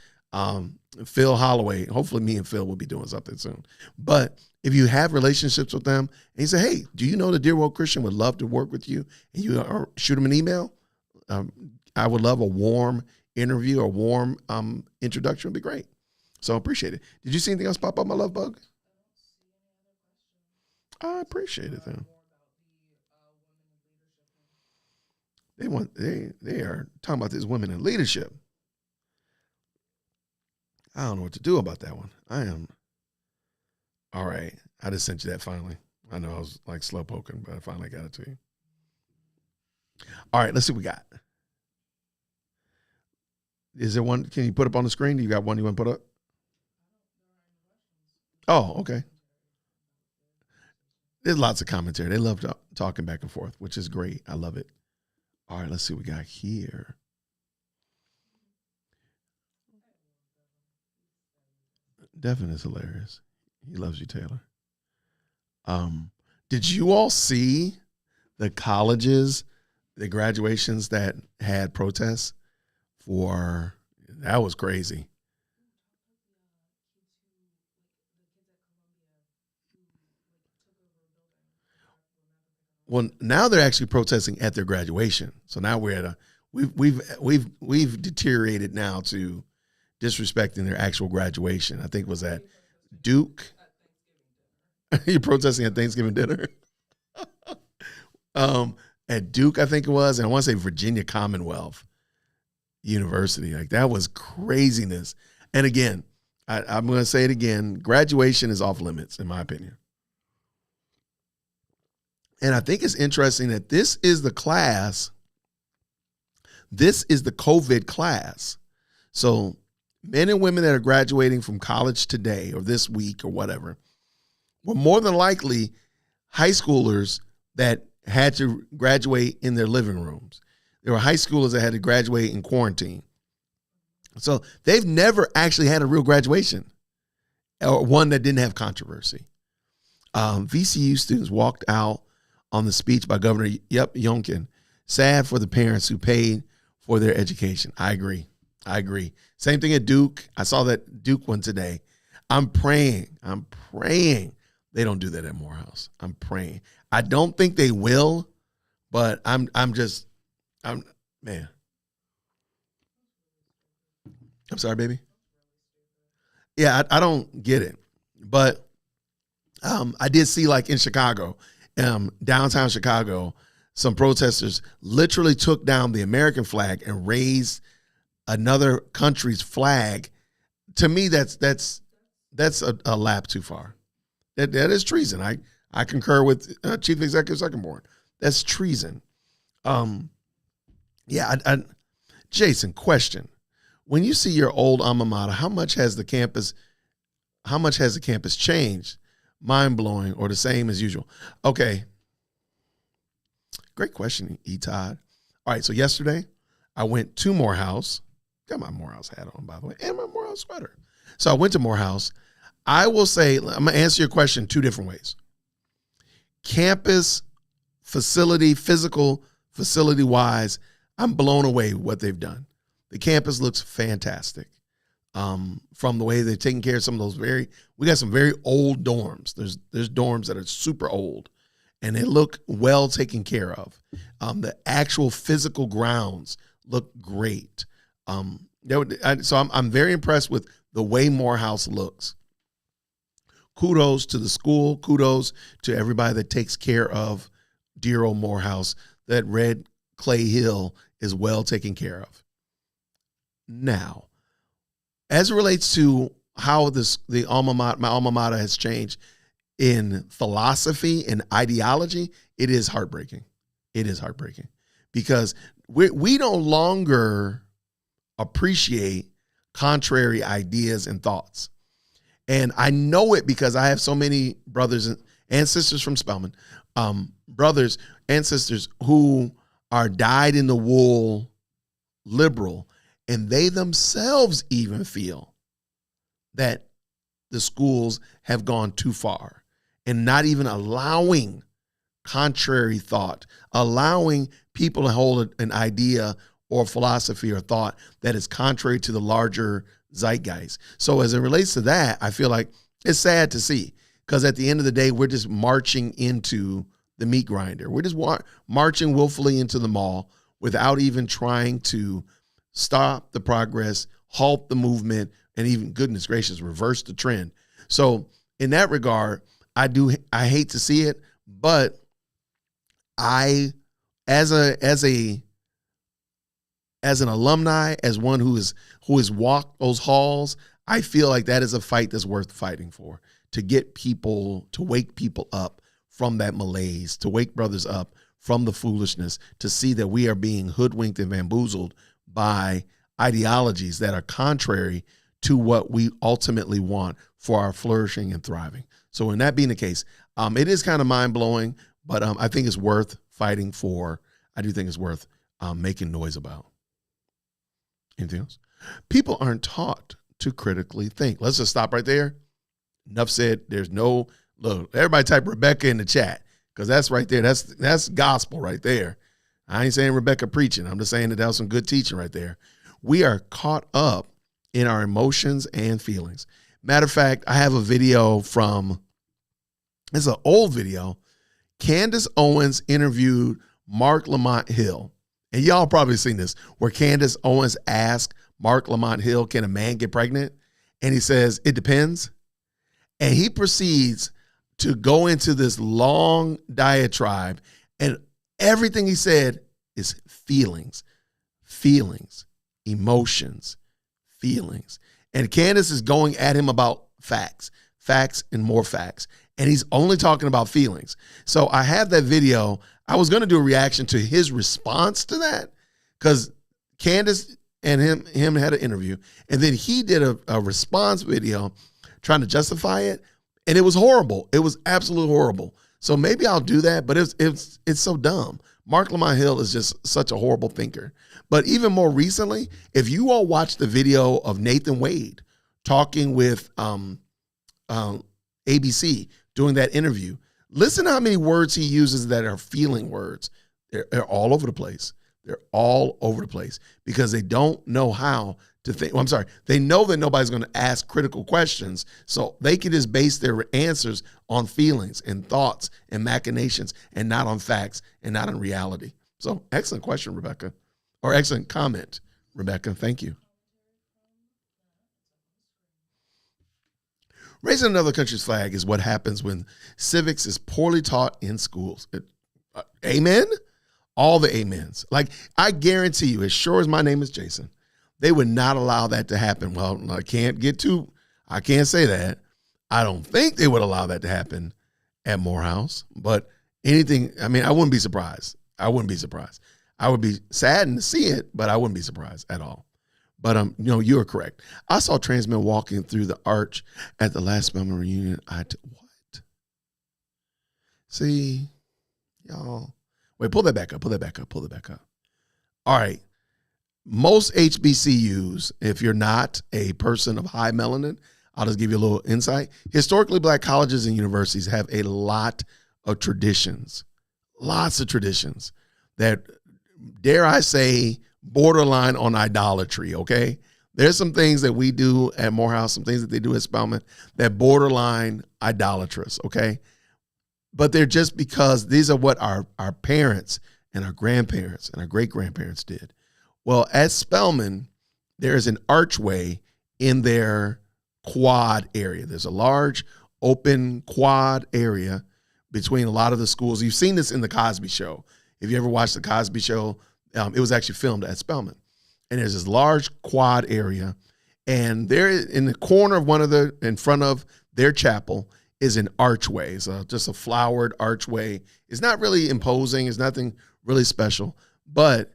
Phil Holloway, hopefully me and Phil will be doing something soon. But if you have relationships with them and you say, hey, do you know the Dear Woke Christian would love to work with you, and you shoot them an email, I would love a warm interview or warm introduction. Would be great. So I appreciate it. Did you see anything else pop up, my love bug? I appreciate it then. They are talking about this women in leadership. I don't know what to do about that one. All right. I just sent you that finally. I know I was like slow poking, but I finally got it to you. All right, let's see what we got. Is there one? Can you put up on the screen? Do you got one you want to put up? Oh, okay. There's lots of commentary. They love talking back and forth, which is great. I love it. All right, let's see what we got here. Devin is hilarious. He loves you, Taylor. Did you all see the colleges, the graduations that had protests for? That was crazy. Well, now they're actually protesting at their graduation. So now we're at we've deteriorated now to disrespecting their actual graduation. I think it was at Duke. You're protesting at Thanksgiving dinner. At Duke, I think it was, and I want to say Virginia Commonwealth University. Like, that was craziness. And again, I'm going to say it again. Graduation is off limits, in my opinion. And I think it's interesting that this is the class. This is the COVID class. So men and women that are graduating from college today or this week or whatever were more than likely high schoolers that had to graduate in their living rooms. There were high schoolers that had to graduate in quarantine. So they've never actually had a real graduation or one that didn't have controversy. VCU students walked out on the speech by Governor Youngkin. Sad for the parents who paid for their education. I agree. Same thing at Duke. I saw that Duke one today. I'm praying they don't do that at Morehouse. I'm praying. I don't think they will, but I'm man. I'm sorry, baby. Yeah, I don't get it. But I did see, like, in Chicago, downtown Chicago, some protesters literally took down the American flag and raised another country's flag. To me, that's a lap too far. That is treason. I concur with Chief Executive Secondborn. That's treason. Jason, question. When you see your old alma mater, how much has the campus changed? Mind-blowing or the same as usual? Okay. Great question, E. Todd. All right, so yesterday I went to Morehouse. Got my Morehouse hat on, by the way, and my Morehouse sweater. So I went to Morehouse. I will say, I'm going to answer your question two different ways. Campus facility, physical facility-wise, I'm blown away with what they've done. The campus looks fantastic. From the way they're taking care of some of those we got some very old dorms. There's dorms that are super old, and they look well taken care of. The actual physical grounds look great. So I'm very impressed with the way Morehouse looks. Kudos to the school. Kudos to everybody that takes care of dear old Morehouse. That red clay hill is well taken care of. Now, as it relates to how my alma mater has changed in philosophy and ideology, it is heartbreaking. It is heartbreaking because we no longer appreciate contrary ideas and thoughts. And I know it because I have so many brothers and sisters from Spelman, brothers and sisters who are dyed-in-the-wool liberal, and they themselves even feel that the schools have gone too far and not even allowing contrary thought, allowing people to hold an idea or philosophy or thought that is contrary to the larger zeitgeist. So as it relates to that, I feel like it's sad to see because at the end of the day, we're just marching into the meat grinder. We're just marching willfully into the mall without even trying to stop the progress, halt the movement, and even, goodness gracious, reverse the trend. So in that regard, I hate to see it, but I, as an alumni, as one who has walked those halls, I feel like that is a fight that's worth fighting for, to get people, to wake people up from that malaise, to wake brothers up from the foolishness, to see that we are being hoodwinked and bamboozled by ideologies that are contrary to what we ultimately want for our flourishing and thriving. So in that being the case, it is kind of mind-blowing, but I think it's worth fighting for. I do think it's worth making noise about. Anything else? People aren't taught to critically think. Let's just stop right there. Enough said. There's no, look, everybody type Rebecca in the chat because that's right there. That's gospel right there. I ain't saying Rebecca preaching. I'm just saying that was some good teaching right there. We are caught up in our emotions and feelings. Matter of fact, I have a video it's an old video. Candace Owens interviewed Mark Lamont Hill. And y'all probably seen this, where Candace Owens asked Mark Lamont Hill, can a man get pregnant? And he says, it depends. And he proceeds to go into this long diatribe, and everything he said is feelings, emotions, feelings. And Candace is going at him about facts and more facts. And he's only talking about feelings. So I have that video. I was going to do a reaction to his response to that because Candace and him had an interview. And then he did a response video trying to justify it. And it was horrible. It was absolutely horrible. So maybe I'll do that, but it's so dumb. Mark Lamont Hill is just such a horrible thinker. But even more recently, if you all watch the video of Nathan Wade talking with ABC, doing that interview, listen to how many words he uses that are feeling words. They're all over the place. They're all over the place because they don't know how to think. Well, I'm sorry. They know that nobody's going to ask critical questions, so they can just base their answers on feelings and thoughts and machinations and not on facts and not on reality. So excellent question, Rebecca, or excellent comment, Rebecca. Thank you. Raising another country's flag is what happens when civics is poorly taught in schools. Amen? All the amens. Like, I guarantee you, as sure as my name is Jason, they would not allow that to happen. Well, I can't say that. I don't think they would allow that to happen at Morehouse. But anything, I wouldn't be surprised. I would be saddened to see it, but I wouldn't be surprised at all. But you are correct. I saw trans men walking through the arch at the last Spelman reunion. What? See, y'all. Wait, pull that back up. All right. Most HBCUs, if you're not a person of high melanin, I'll just give you a little insight. Historically Black colleges and universities have a lot of traditions, lots of traditions that, dare I say, borderline on idolatry, okay? There's some things that we do at Morehouse, some things that they do at Spelman that borderline idolatrous, okay? But they're just because these are what our parents and our grandparents and our great-grandparents did. Well, at Spelman, there is an archway in their quad area. There's a large open quad area between a lot of the schools. You've seen this in the Cosby Show. If you ever watched the Cosby Show, it was actually filmed at Spelman. And there's this large quad area. And there in the corner of in front of their chapel is an archway. It's just a flowered archway. It's not really imposing. It's nothing really special. But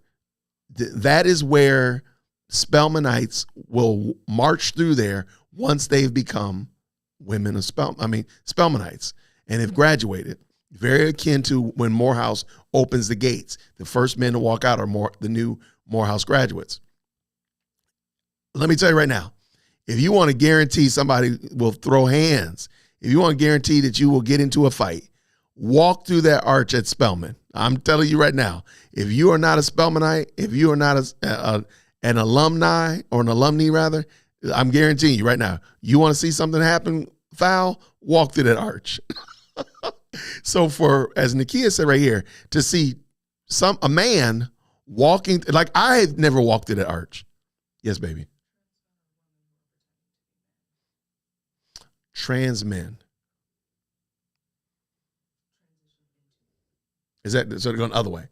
that is where Spelmanites will march through there once they've become women of Spelmanites, and have graduated. Very akin to when Morehouse opens the gates. The first men to walk out are the new Morehouse graduates. Let me tell you right now, if you want to guarantee somebody will throw hands, if you want to guarantee that you will get into a fight, walk through that arch at Spelman. I'm telling you right now, if you are not a Spelmanite, if you are not an alumni or an alumni rather, I'm guaranteeing you right now, you want to see something happen foul, walk through that arch. So as Nakia said right here, to see a man walking, like I have never walked through that arch. Yes, baby. Trans men. Is that, so they're going the other way?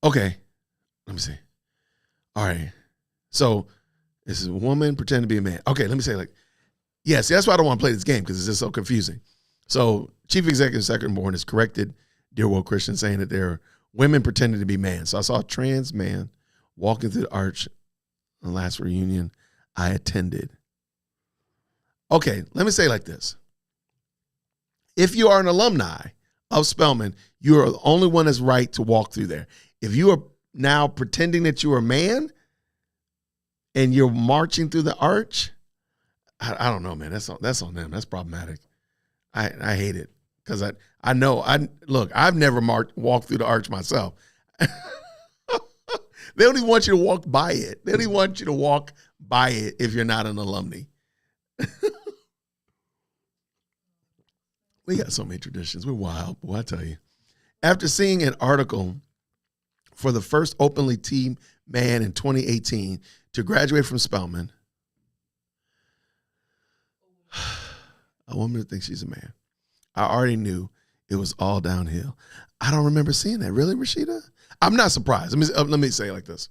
Okay. Let me see. All right. So this is a woman pretending to be a man. Okay, let me say yes, that's why I don't want to play this game, because it's just so confusing. So Chief Executive Secretary Bourne has corrected Dear World Christian, saying that there are women pretending to be man. So I saw a trans man walking through the arch on the last reunion I attended. Okay, let me say it like this. If you are an alumni of Spelman, you are the only one that's right to walk through there. If you are now pretending that you are a man and you're marching through the arch, I don't know, man. That's on them. That's problematic. I hate it, because I know I've never walked through the arch myself. They don't even want you to walk by it. They don't even want you to walk by it if you're not an alumni. We got so many traditions. We're wild, boy, I tell you. After seeing an article for the first openly teen man in 2018 to graduate from Spelman, a woman that thinks she's a man, I already knew it was all downhill. I don't remember seeing that. Really, Rashida? I'm not surprised. Let me say it like this.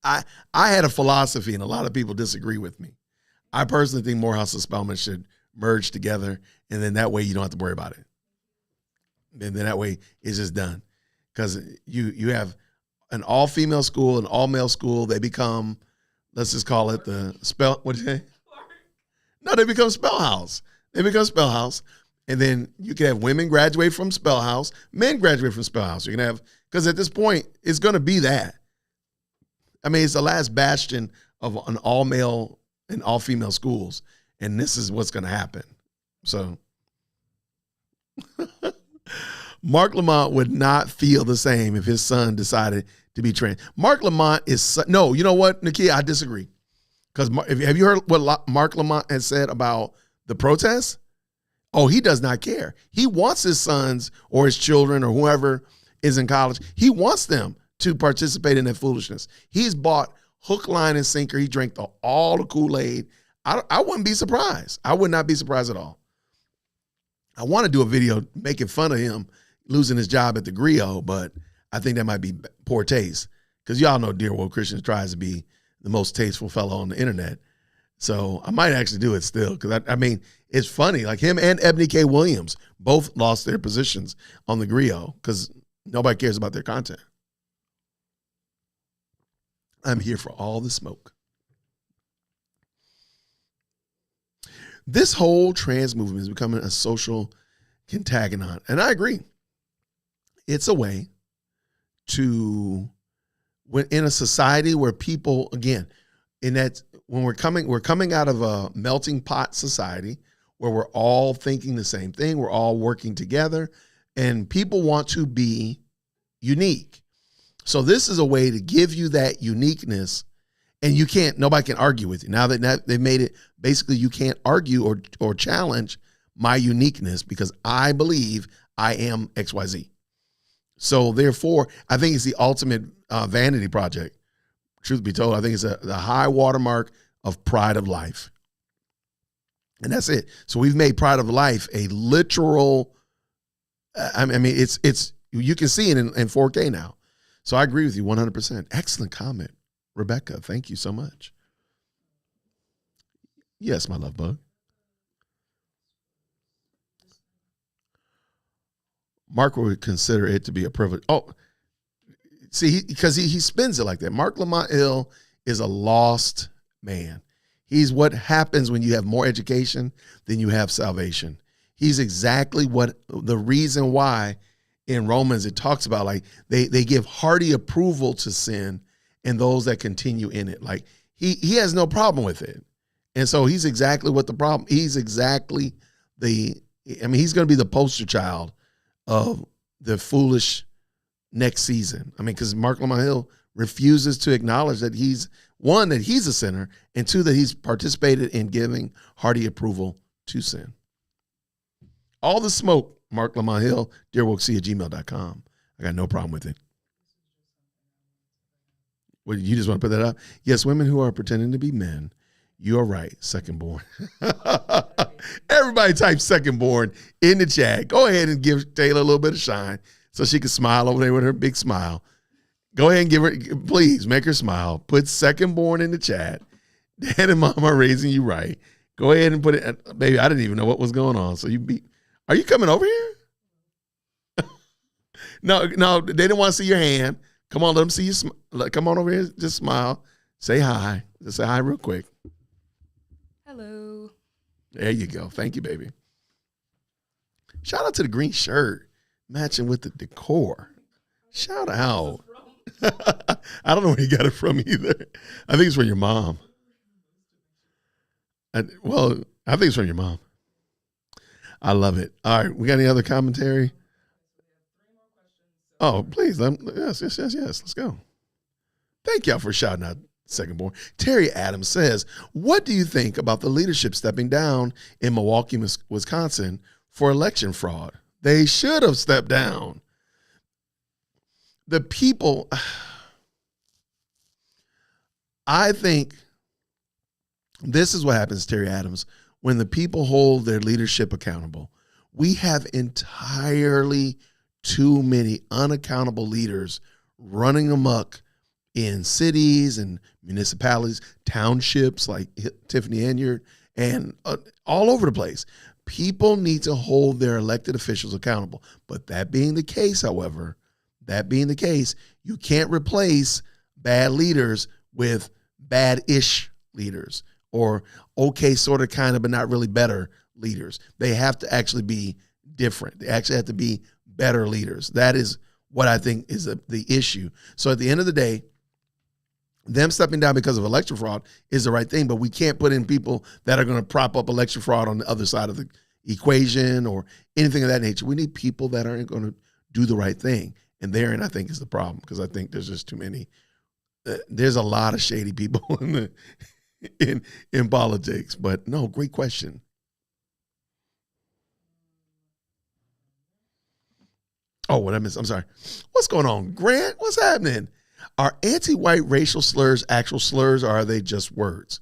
I had a philosophy, and a lot of people disagree with me. I personally think Morehouse and Spelman should merge together, and then that way you don't have to worry about it. And then that way it's just done. Because you have an all-female school, an all-male school. They become, let's just call it what'd you say? No, they become Spellhouse. They become Spellhouse. And then you can have women graduate from Spellhouse, men graduate from Spellhouse. You can have, because at this point, it's going to be that. I mean, it's the last bastion of an all-male and all-female schools. And this is what's going to happen. So Mark Lamont would not feel the same if his son decided to be trans. Mark Lamont no, you know what, Nakia, I disagree. Because have you heard what Mark Lamont has said about the protests? Oh, he does not care. He wants his sons or his children or whoever is in college, he wants them to participate in that foolishness. He's bought hook, line, and sinker. He drank all the Kool-Aid. I wouldn't be surprised. I would not be surprised at all. I want to do a video making fun of him losing his job at the Griot, but I think that might be poor taste, because y'all know Dear World Christians tries to be the most tasteful fellow on the internet. So I might actually do it still, because I mean, it's funny. Like him and Ebony K. Williams both lost their positions on the Griot because nobody cares about their content. I'm here for all the smoke. This whole trans movement is becoming a social contagion. And I agree. It's a way to, when in a society where people, again, in that when we're coming out of a melting pot society where we're all thinking the same thing, we're all working together, and people want to be unique. So this is a way to give you that uniqueness, and nobody can argue with you. Now that they've made it, basically you can't argue or challenge my uniqueness because I believe I am XYZ. So therefore, I think it's the ultimate vanity project. Truth be told, I think it's the high watermark of Pride of Life. And that's it. So we've made Pride of Life a literal, I mean, it's you can see it in 4K now. So I agree with you 100%. Excellent comment, Rebecca. Thank you so much. Yes, my love bug. Mark would consider it to be a privilege. Oh, see, because he spins it like that. Mark Lamont Hill is a lost man. He's what happens when you have more education than you have salvation. He's exactly what the reason why in Romans it talks about, like they give hearty approval to sin and those that continue in it. Like he has no problem with it. And so he's exactly what the problem, he's exactly he's going to be the poster child of the foolish next season. I mean, because Mark Lamont Hill refuses to acknowledge that he's, one, that he's a sinner, and two, that he's participated in giving hearty approval to sin. All the smoke, Mark Lamont Hill, dearwokec@gmail.com. I got no problem with it. What, you just want to put that up? Yes, women who are pretending to be men. You are right, second born. Everybody type second born in the chat. Go ahead and give Taylor a little bit of shine so she can smile over there with her big smile. Go ahead and give her, please make her smile. Put second born in the chat. Dad and mom are raising you right. Go ahead and put it, baby, I didn't even know what was going on. So are you coming over here? No, they didn't want to see your hand. Come on, let them see you. Come on over here, just smile. Say hi. Just say hi real quick. Hello. There you go. Thank you, baby. Shout out to the green shirt matching with the decor. Shout out. I don't know where you got it from either. I think it's from your mom. I think it's from your mom. I love it. All right. We got any other commentary? Oh, please. Yes. Let's go. Thank y'all for shouting out second born. Terry Adams says, what do you think about the leadership stepping down in Milwaukee, Wisconsin for election fraud? They should have stepped down. The people, I think this is what happens, Terry Adams, when the people hold their leadership accountable. We have entirely too many unaccountable leaders running amok in cities and municipalities, townships like Tiffany Enyard, and all over the place. People need to hold their elected officials accountable. But that being the case, however, you can't replace bad leaders with bad-ish leaders or okay, sort of, kind of, but not really better leaders. They have to actually be different. They actually have to be better leaders. That is what I think is the issue. So at the end of the day, them stepping down because of election fraud is the right thing, but we can't put in people that are going to prop up election fraud on the other side of the equation or anything of that nature. We need people that aren't going to do the right thing. And therein, I think, is the problem, because I think there's just too many. There's a lot of shady people in politics. But no, great question. Oh, what I missed? I'm sorry. What's going on, Grant? What's happening? Are anti-white racial slurs actual slurs, or are they just words?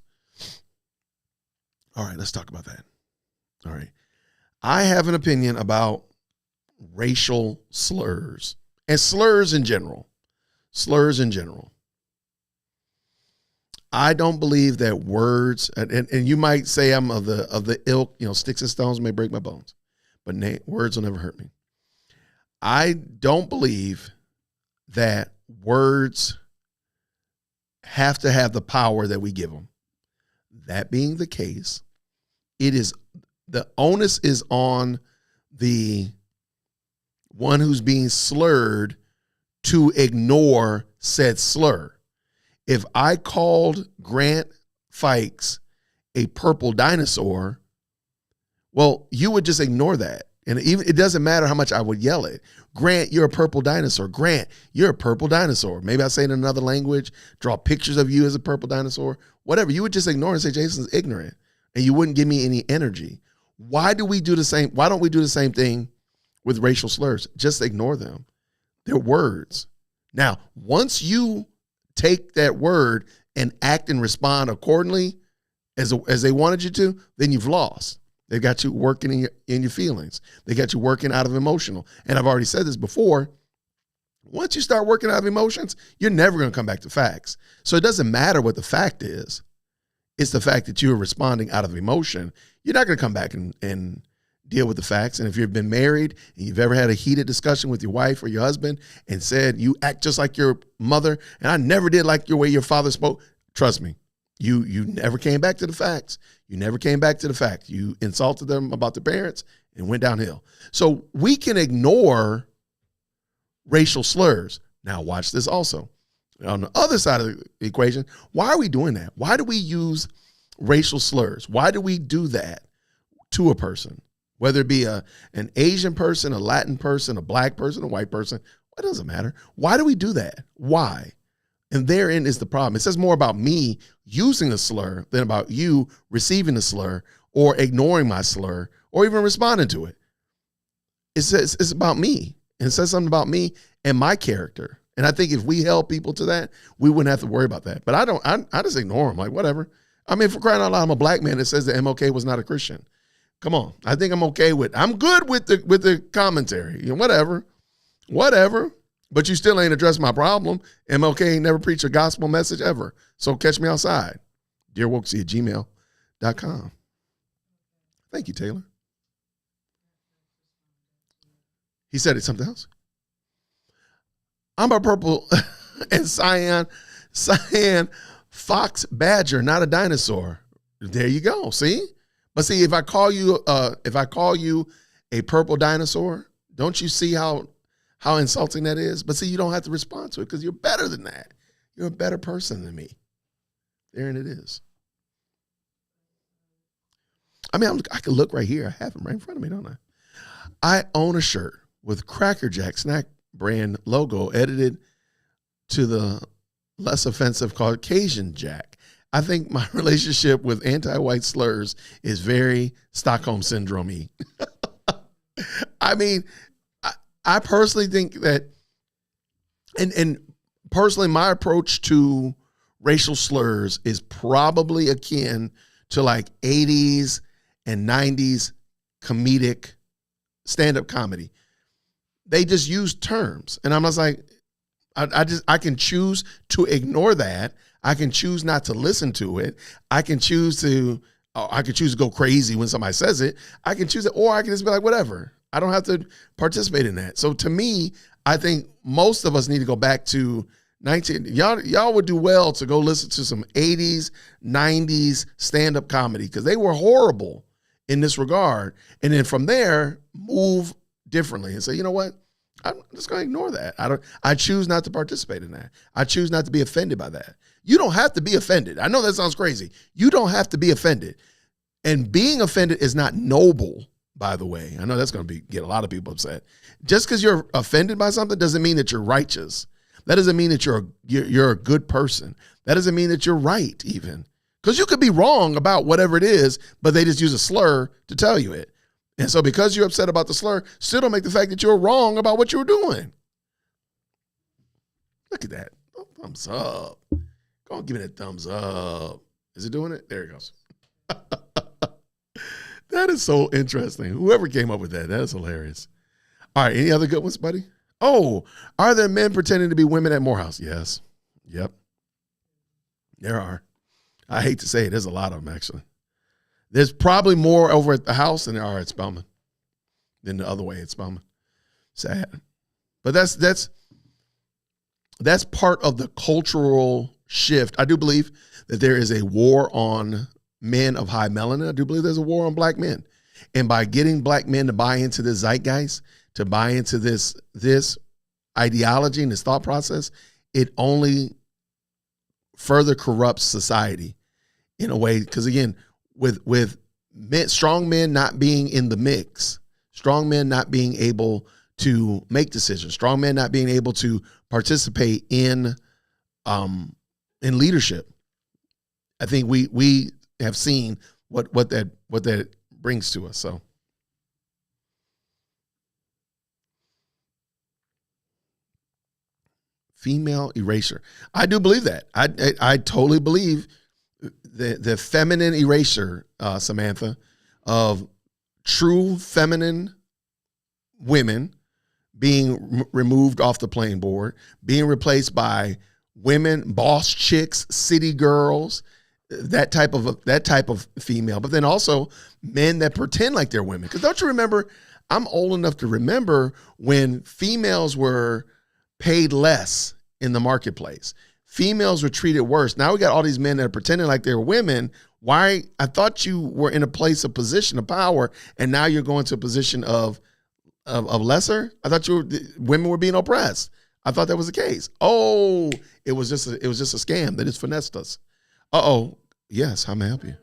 All right, let's talk about that. All right. I have an opinion about racial slurs and slurs in general. Slurs in general. I don't believe that words, and you might say I'm of the ilk, sticks and stones may break my bones, but words will never hurt me. I don't believe that words have to have the power that we give them. That being the case, the onus is on the one who's being slurred to ignore said slur. If I called Grant Fikes a purple dinosaur, well, you would just ignore that. And even it doesn't matter how much I would yell it. Grant, you're a purple dinosaur. Grant, you're a purple dinosaur. Maybe I say it in another language, draw pictures of you as a purple dinosaur, whatever. You would just ignore and say Jason's ignorant, and you wouldn't give me any energy. Why don't we do the same thing with racial slurs? Just ignore them. They're words. Now, once you take that word and act and respond accordingly as they wanted you to, then you've lost. They got you working in your feelings. They got you working out of emotional. And I've already said this before. Once you start working out of emotions, you're never going to come back to facts. So it doesn't matter what the fact is. It's the fact that you're responding out of emotion. You're not going to come back and deal with the facts. And if you've been married and you've ever had a heated discussion with your wife or your husband and said, you act just like your mother, and I never did like your way your father spoke, trust me, you never came back to the facts. You never came back to the fact. You insulted them about their parents and went downhill. So we can ignore racial slurs. Now watch this also. On the other side of the equation, why are we doing that? Why do we use racial slurs? Why do we do that to a person? Whether it be an Asian person, a Latin person, a black person, a white person, it doesn't matter. Why do we do that? Why? And therein is the problem. It says more about me using a slur than about you receiving a slur or ignoring my slur or even responding to it. It says it's about me. And it says something about me and my character. And I think if we held people to that, we wouldn't have to worry about that. But I just ignore them, like whatever. I mean, for crying out loud, I'm a black man that says that MLK was not a Christian. Come on. I think I'm good with the commentary. You know, whatever. But you still ain't addressed my problem. MLK ain't never preached a gospel message ever. So catch me outside. DearWokesy@gmail.com. Thank you, Taylor. He said it's something else. I'm a purple and cyan fox badger, not a dinosaur. There you go. See? But see, if I call you a purple dinosaur, don't you see how insulting that is? But see, you don't have to respond to it because you're better than that. You're a better person than me. There it is. I mean, I can look right here. I have them right in front of me, don't I? I own a shirt with Cracker Jack snack brand logo edited to the less offensive Caucasian Jack. I think my relationship with anti-white slurs is very Stockholm Syndrome-y. I mean, I personally think that, and personally, my approach to racial slurs is probably akin to like 80s and 90s comedic stand-up comedy. They just use terms. And I'm just like, I can choose to ignore that. I can choose not to listen to it. I can choose to go crazy when somebody says it. I can choose it, or I can just be like, whatever. I don't have to participate in that. So to me, I think most of us need to go back to y'all would do well to go listen to some 80s, 90s stand-up comedy because they were horrible in this regard. And then from there, move differently and say, you know what? I'm just going to ignore that. I choose not to participate in that. I choose not to be offended by that. You don't have to be offended. I know that sounds crazy. You don't have to be offended. And being offended is not noble, by the way. I know that's going to get a lot of people upset. Just because you're offended by something doesn't mean that you're righteous. That doesn't mean that you're a good person. That doesn't mean that you're right even. Because you could be wrong about whatever it is, but they just use a slur to tell you it. And so because you're upset about the slur, still don't make the fact that you're wrong about what you were doing. Look at that. Oh, thumbs up. Go on, give me that thumbs up. Is it doing it? There it goes. That is so interesting. Whoever came up with that is hilarious. All right, any other good ones, buddy? Oh, are there men pretending to be women at Morehouse? Yes. Yep. There are. I hate to say it. There's a lot of them, actually. There's probably more over at the house than there are at Spelman, than the other way at Spelman. Sad. But that's part of the cultural shift. I do believe that there is a war on men of high melanin. I do believe there's a war on black men. And by getting black men to buy into this zeitgeist, to buy into this ideology and this thought process, it only further corrupts society in a way. Because again, with men, strong men not being in the mix, strong men not being able to make decisions, strong men not being able to participate in leadership, I think we have seen what that brings to us. So. Female erasure. I do believe that. I totally believe the feminine erasure, Samantha, of true feminine women being removed off the playing board, being replaced by women, boss chicks, city girls, that type of female. But then also men that pretend like they're women. Because don't you remember? I'm old enough to remember when females were paid less in the marketplace. Females were treated worse. Now we got all these men that are pretending like they're women. Why? I thought you were in a place of position of power, and now you're going to a position of lesser. I thought women were being oppressed. I thought that was the case. Oh, it was just a scam. They just finessed us. Uh-oh. Yes, how may I help you?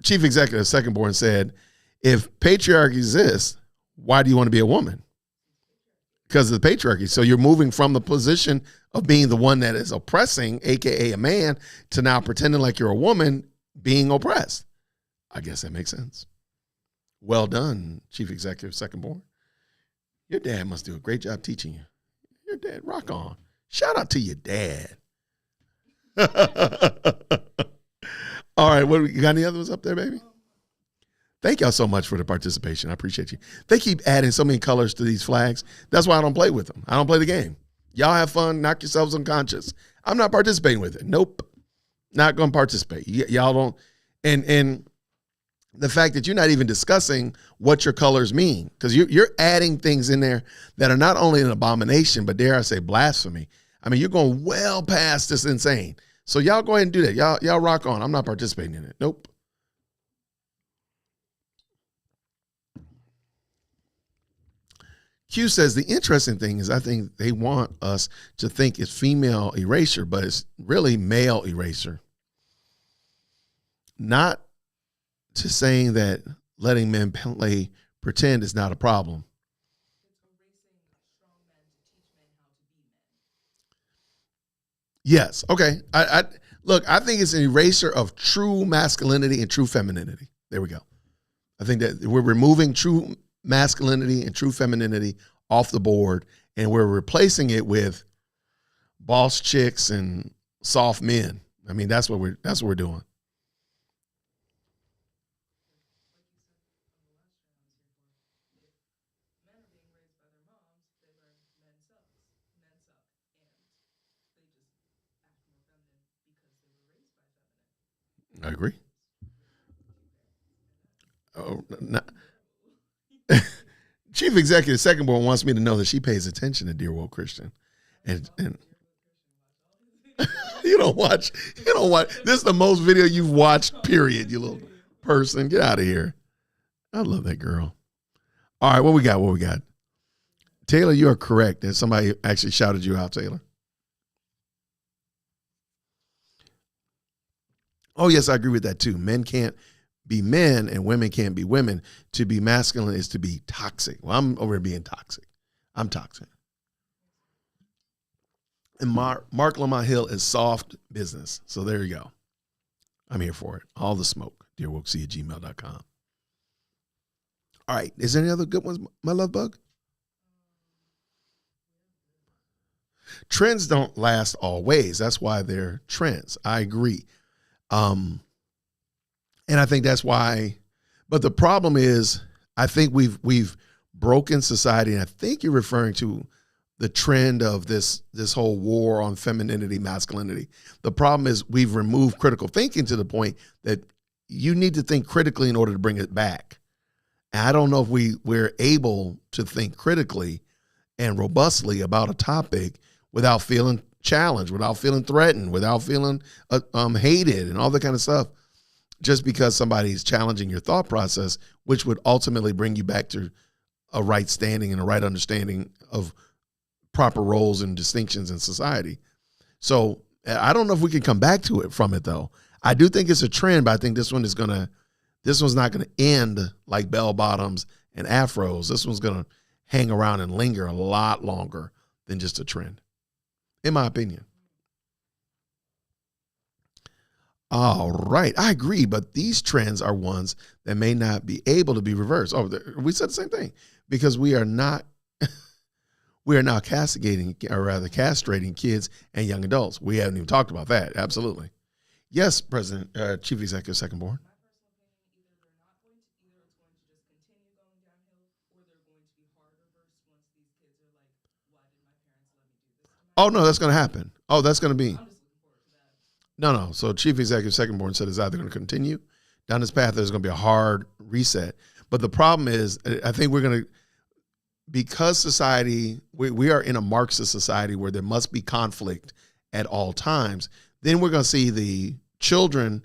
Chief Executive Second Born said, if patriarchy exists, why do you want to be a woman? Because of the patriarchy. So you're moving from the position of being the one that is oppressing, AKA a man, to now pretending like you're a woman being oppressed. I guess that makes sense. Well done, Chief Executive Second Born. Your dad must do a great job teaching you. Your dad, rock on. Shout out to your dad. All right, you got any other ones up there, baby? Thank y'all so much for the participation. I appreciate you. They keep adding so many colors to these flags. That's why I don't play with them. I don't play the game. Y'all have fun, knock yourselves unconscious. I'm not participating with it. Nope. Not going to participate. Y'all don't. And the fact that you're not even discussing what your colors mean, because you're adding things in there that are not only an abomination, but dare I say blasphemy. I mean, you're going well past this insane. So y'all go ahead and do that. Y'all rock on. I'm not participating in it. Nope. Q says the interesting thing is I think they want us to think it's female erasure, but it's really male erasure. Not to saying that letting men play pretend is not a problem. Yes. Okay. Look, I think it's an erasure of true masculinity and true femininity. There we go. I think that we're removing true masculinity and true femininity off the board, and we're replacing it with boss chicks and soft men. I mean, that's what we're doing. I agree. Oh, no. Chief Executive Second Born wants me to know that she pays attention to Dear Woke Christian, and you don't watch. This is the most video you've watched. Period. You little person, get out of here. I love that girl. All right, what we got? Taylor, you are correct. That somebody actually shouted you out, Taylor. Oh, yes, I agree with that too. Men can't be men and women can't be women. To be masculine is to be toxic. Well, I'm over here being toxic. I'm toxic. And Mark Lamont Hill is soft business. So there you go. I'm here for it. All the smoke. DearWokeC@gmail.com. All right. Is there any other good ones, my love bug? Trends don't last always. That's why they're trends. I agree. And I think that's why, but the problem is, I think we've broken society, and I think you're referring to the trend of this whole war on femininity, masculinity. The problem is we've removed critical thinking to the point that you need to think critically in order to bring it back. And I don't know if we're able to think critically and robustly about a topic without feeling challenged, without feeling threatened, without feeling hated and all that kind of stuff, just because somebody's challenging your thought process, which would ultimately bring you back to a right standing and a right understanding of proper roles and distinctions in society. So I don't know if we can come back to it from it, though. I do think it's a trend, but I think this one's not going to end like bell bottoms and afros. This one's going to hang around and linger a lot longer than just a trend, in my opinion. All right. I agree. But these trends are ones that may not be able to be reversed. Oh, we said the same thing because we are now castrating kids and young adults. We haven't even talked about that. Absolutely. Yes, President, Chief Executive, Second Born. Oh, no, that's going to happen. Oh, that's going to be. No. So Chief Executive Second Born said it's either going to continue down this path, there's going to be a hard reset. But the problem is, I think we're going to, because society, we are in a Marxist society where there must be conflict at all times, then we're going to see the children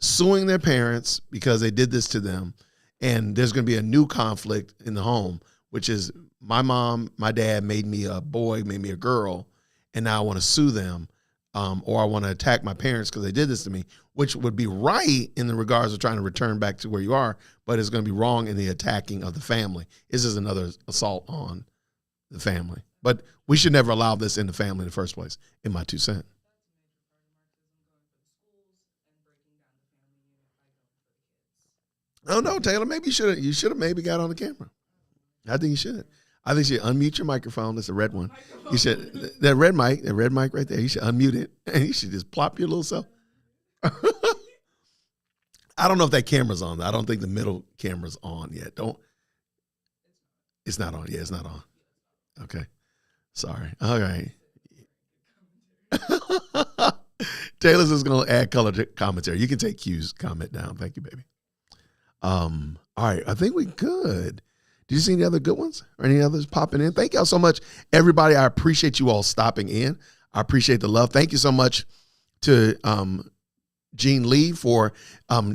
suing their parents because they did this to them. And there's going to be a new conflict in the home, which is my mom, my dad made me a boy, made me a girl, and now I want to sue them, or I want to attack my parents because they did this to me, which would be right in the regards of trying to return back to where you are, but it's going to be wrong in the attacking of the family. This is another assault on the family. But we should never allow this in the family in the first place, in my 2 cents. Oh, no, Taylor, maybe you should have maybe got on the camera. I think you should. I think you should unmute your microphone. That's a red one. You should, that red mic right there, you should unmute it, and you should just plop your little self. I don't know if that camera's on. I don't think the middle camera's on yet. It's not on. Yeah, it's not on. Okay. Sorry. All right. Taylor's just going to add color to commentary. You can take Q's comment down. Thank you, baby. All right. I think we good. Did you see any other good ones or any others popping in? Thank y'all so much, everybody. I appreciate you all stopping in. I appreciate the love. Thank you so much to Gene Lee for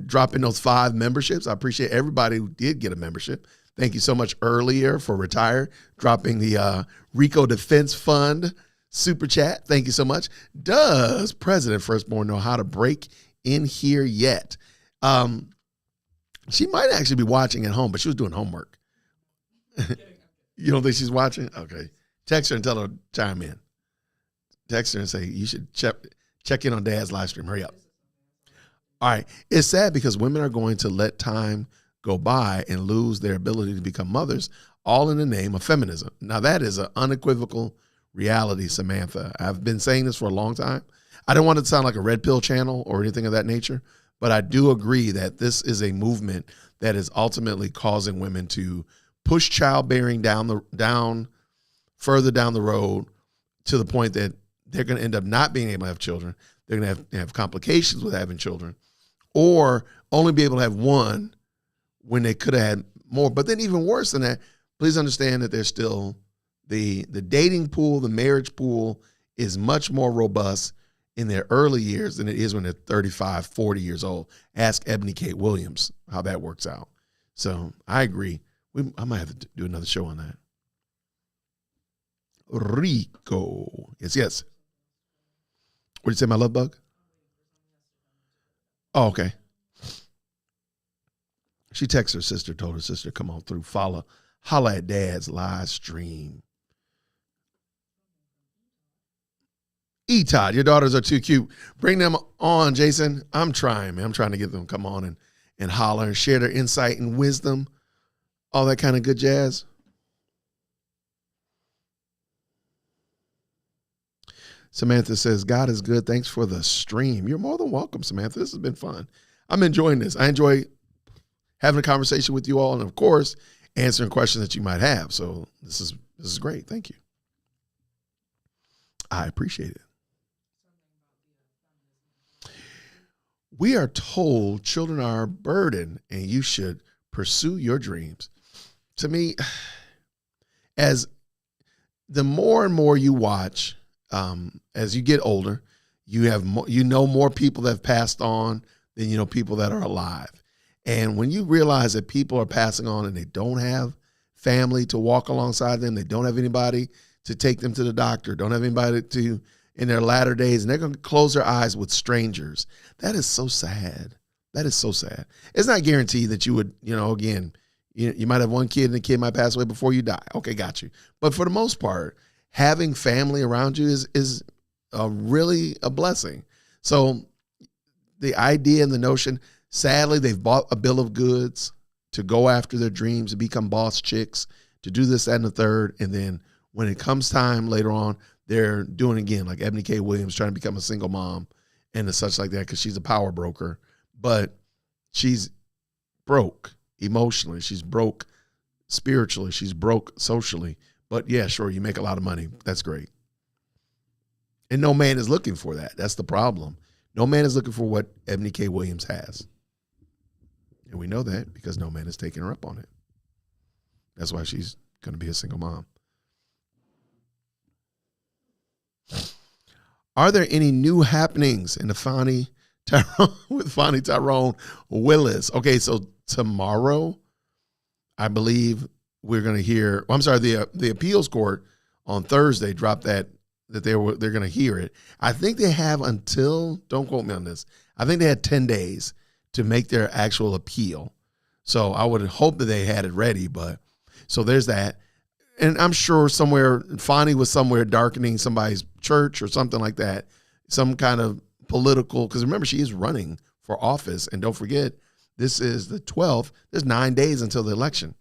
dropping those 5 memberships. I appreciate everybody who did get a membership. Thank you so much earlier for Retire, dropping the RICO Defense Fund super chat. Thank you so much. Does President Firstborn know how to break in here yet? She might actually be watching at home, but she was doing homework. You don't think she's watching? Okay. Text her and tell her to chime in. Text her and say, you should check in on Dad's live stream. Hurry up. All right. It's sad because women are going to let time go by and lose their ability to become mothers, all in the name of feminism. Now, that is an unequivocal reality, Samantha. I've been saying this for a long time. I don't want it to sound like a red pill channel or anything of that nature, but I do agree that this is a movement that is ultimately causing women to push childbearing further down the road to the point that they're going to end up not being able to have children. They're going to have complications with having children, or only be able to have one when they could have had more. But then even worse than that, please understand that there's still the dating pool, the marriage pool is much more robust in their early years than it is when they're 35, 40 years old. Ask Ebony Kate Williams how that works out. So I agree. I might have to do another show on that. Rico. Yes. What did you say, my love bug? Oh, okay. She texted her sister, told her sister, come on through, holla at Dad's live stream. Todd, your daughters are too cute. Bring them on, Jason. I'm trying, man. I'm trying to get them to come on and holler and share their insight and wisdom, all that kind of good jazz. Samantha says, God is good. Thanks for the stream. You're more than welcome, Samantha. This has been fun. I'm enjoying this. I enjoy having a conversation with you all and, of course, answering questions that you might have. So this is great. Thank you. I appreciate it. We are told children are a burden and you should pursue your dreams. To me, as the more and more you watch, as you get older, you know more people that have passed on than you know people that are alive. And when you realize that people are passing on and they don't have family to walk alongside them, they don't have anybody to take them to the doctor, don't have anybody to in their latter days, and they're going to close their eyes with strangers. That is so sad. That is so sad. It's not guaranteed that you would, again, you might have one kid and the kid might pass away before you die. Okay, got you. But for the most part, having family around you is really a blessing. So the idea and the notion, sadly, they've bought a bill of goods to go after their dreams, to become boss chicks, to do this, that, and the third. And then when it comes time later on, they're doing again, like Ebony K. Williams trying to become a single mom and such like that because she's a power broker. But she's broke emotionally. She's broke spiritually. She's broke socially. But yeah, sure, you make a lot of money. That's great. And no man is looking for that. That's the problem. No man is looking for what Ebony K. Williams has. And we know that because no man is taking her up on it. That's why she's going to be a single mom. Are there any new happenings in the Fonnie Tyrone with Fonnie Tyrone Willis? Okay, so tomorrow, I believe we're going to hear. Well, I'm sorry, the appeals court on Thursday dropped that they're going to hear it. I think they have until, don't quote me on this, I think they had 10 days to make their actual appeal. So I would hope that they had it ready, but so there's that. And I'm sure somewhere, Fonnie was somewhere darkening somebody's church or something like that, some kind of political, because remember, she is running for office. And don't forget, this is the 12th. There's 9 days until the election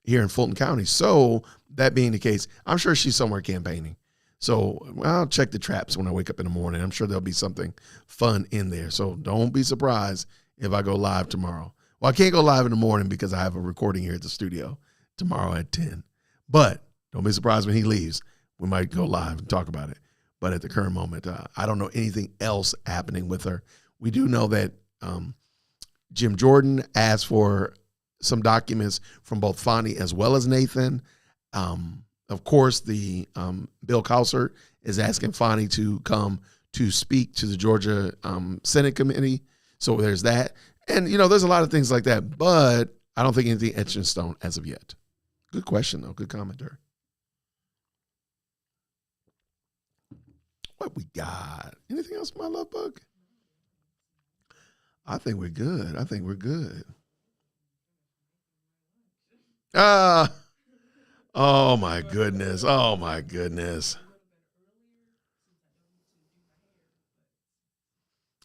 here in Fulton County. So that being the case, I'm sure she's somewhere campaigning. So I'll check the traps when I wake up in the morning. I'm sure there'll be something fun in there. So don't be surprised if I go live tomorrow. Well, I can't go live in the morning because I have a recording here at the studio tomorrow at 10. But don't be surprised when he leaves. We might go live and talk about it. But at the current moment, I don't know anything else happening with her. We do know that Jim Jordan asked for some documents from both Fonnie as well as Nathan. Of course, the Bill Cowsert is asking Fonnie to come to speak to the Georgia Senate Committee. So there's that. And, there's a lot of things like that. But I don't think anything etched in stone as of yet. Good question, though. Good commentary. What we got? Anything else, my love bug? I think we're good. Oh, my goodness. I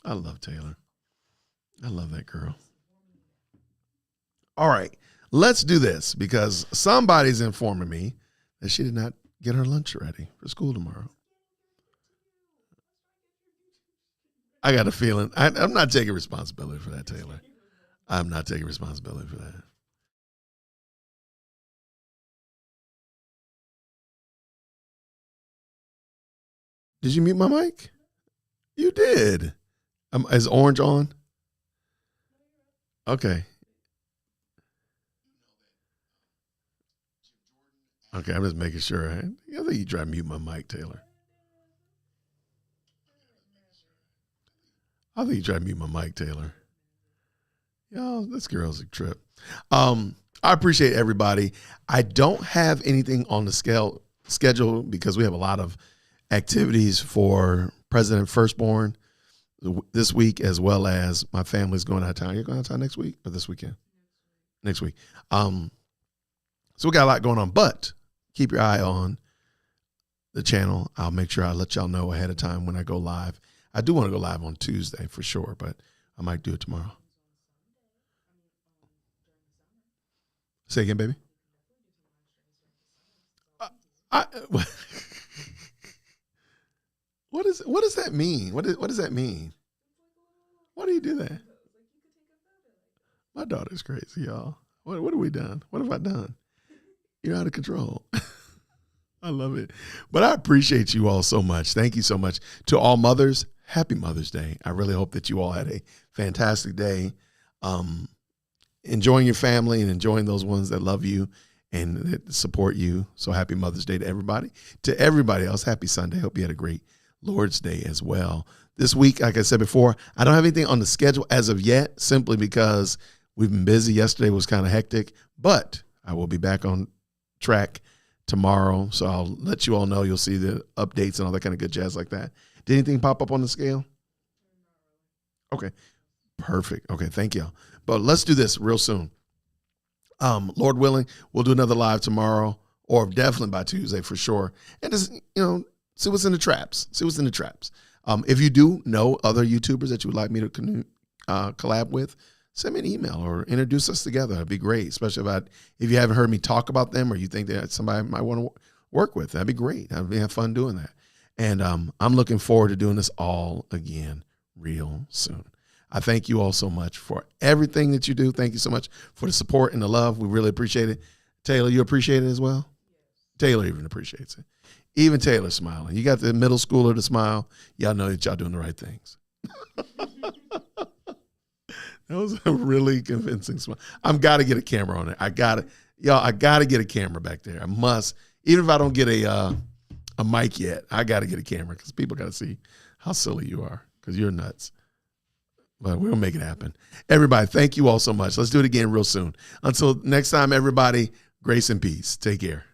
love Taylor. I love that girl. All right. Let's do this because somebody's informing me that she did not get her lunch ready for school tomorrow. I got a feeling. I'm not taking responsibility for that, Taylor. I'm not taking responsibility for that. Did you mute my mic? You did. Is orange on? Okay. Okay, I'm just making sure. I think you try to mute my mic, Taylor. Yo, this girl's a trip. I appreciate everybody. I don't have anything on the schedule because we have a lot of activities for President Firstborn this week, as well as my family's going out of town. You're going out of town next week or this weekend? Next week. So we got a lot going on, but keep your eye on the channel. I'll make sure I let y'all know ahead of time when I go live. I do want to go live on Tuesday for sure, but I might do it tomorrow. Say again, baby. What does that mean? What does that mean? Why do you do that? My daughter's crazy, y'all. What have we done? What have I done? You're out of control. I love it. But I appreciate you all so much. Thank you so much. To all mothers, happy Mother's Day. I really hope that you all had a fantastic day. Enjoying your family and enjoying those ones that love you and that support you. So happy Mother's Day to everybody. To everybody else, happy Sunday. Hope you had a great Lord's Day as well. This week, like I said before, I don't have anything on the schedule as of yet, simply because we've been busy. Yesterday was kind of hectic, but I will be back on track tomorrow. So I'll let you all know. You'll see the updates and all that kind of good jazz like that. Did anything pop up on the scale? Okay, perfect. Okay, thank you. But let's do this real soon. Lord willing, we'll do another live tomorrow, or definitely by Tuesday for sure. And just, see what's in the traps. If you do know other YouTubers that you would like me to collab with, send me an email or introduce us together. It'd be great, especially if you haven't heard me talk about them or you think that somebody might want to work with. That'd be great. I'd have fun doing that. And I'm looking forward to doing this all again real soon. I thank you all so much for everything that you do. Thank you so much for the support and the love. We really appreciate it. Taylor, you appreciate it as well? Taylor even appreciates it. Even Taylor's smiling. You got the middle schooler to smile. Y'all know that y'all doing the right things. That was a really convincing smile. I've got to get a camera on it. I got to get a camera back there. I must. Even if I don't get a mic yet, I got to get a camera because people got to see how silly you are because you're nuts. But we'll make it happen. Everybody, thank you all so much. Let's do it again real soon. Until next time, everybody, grace and peace. Take care.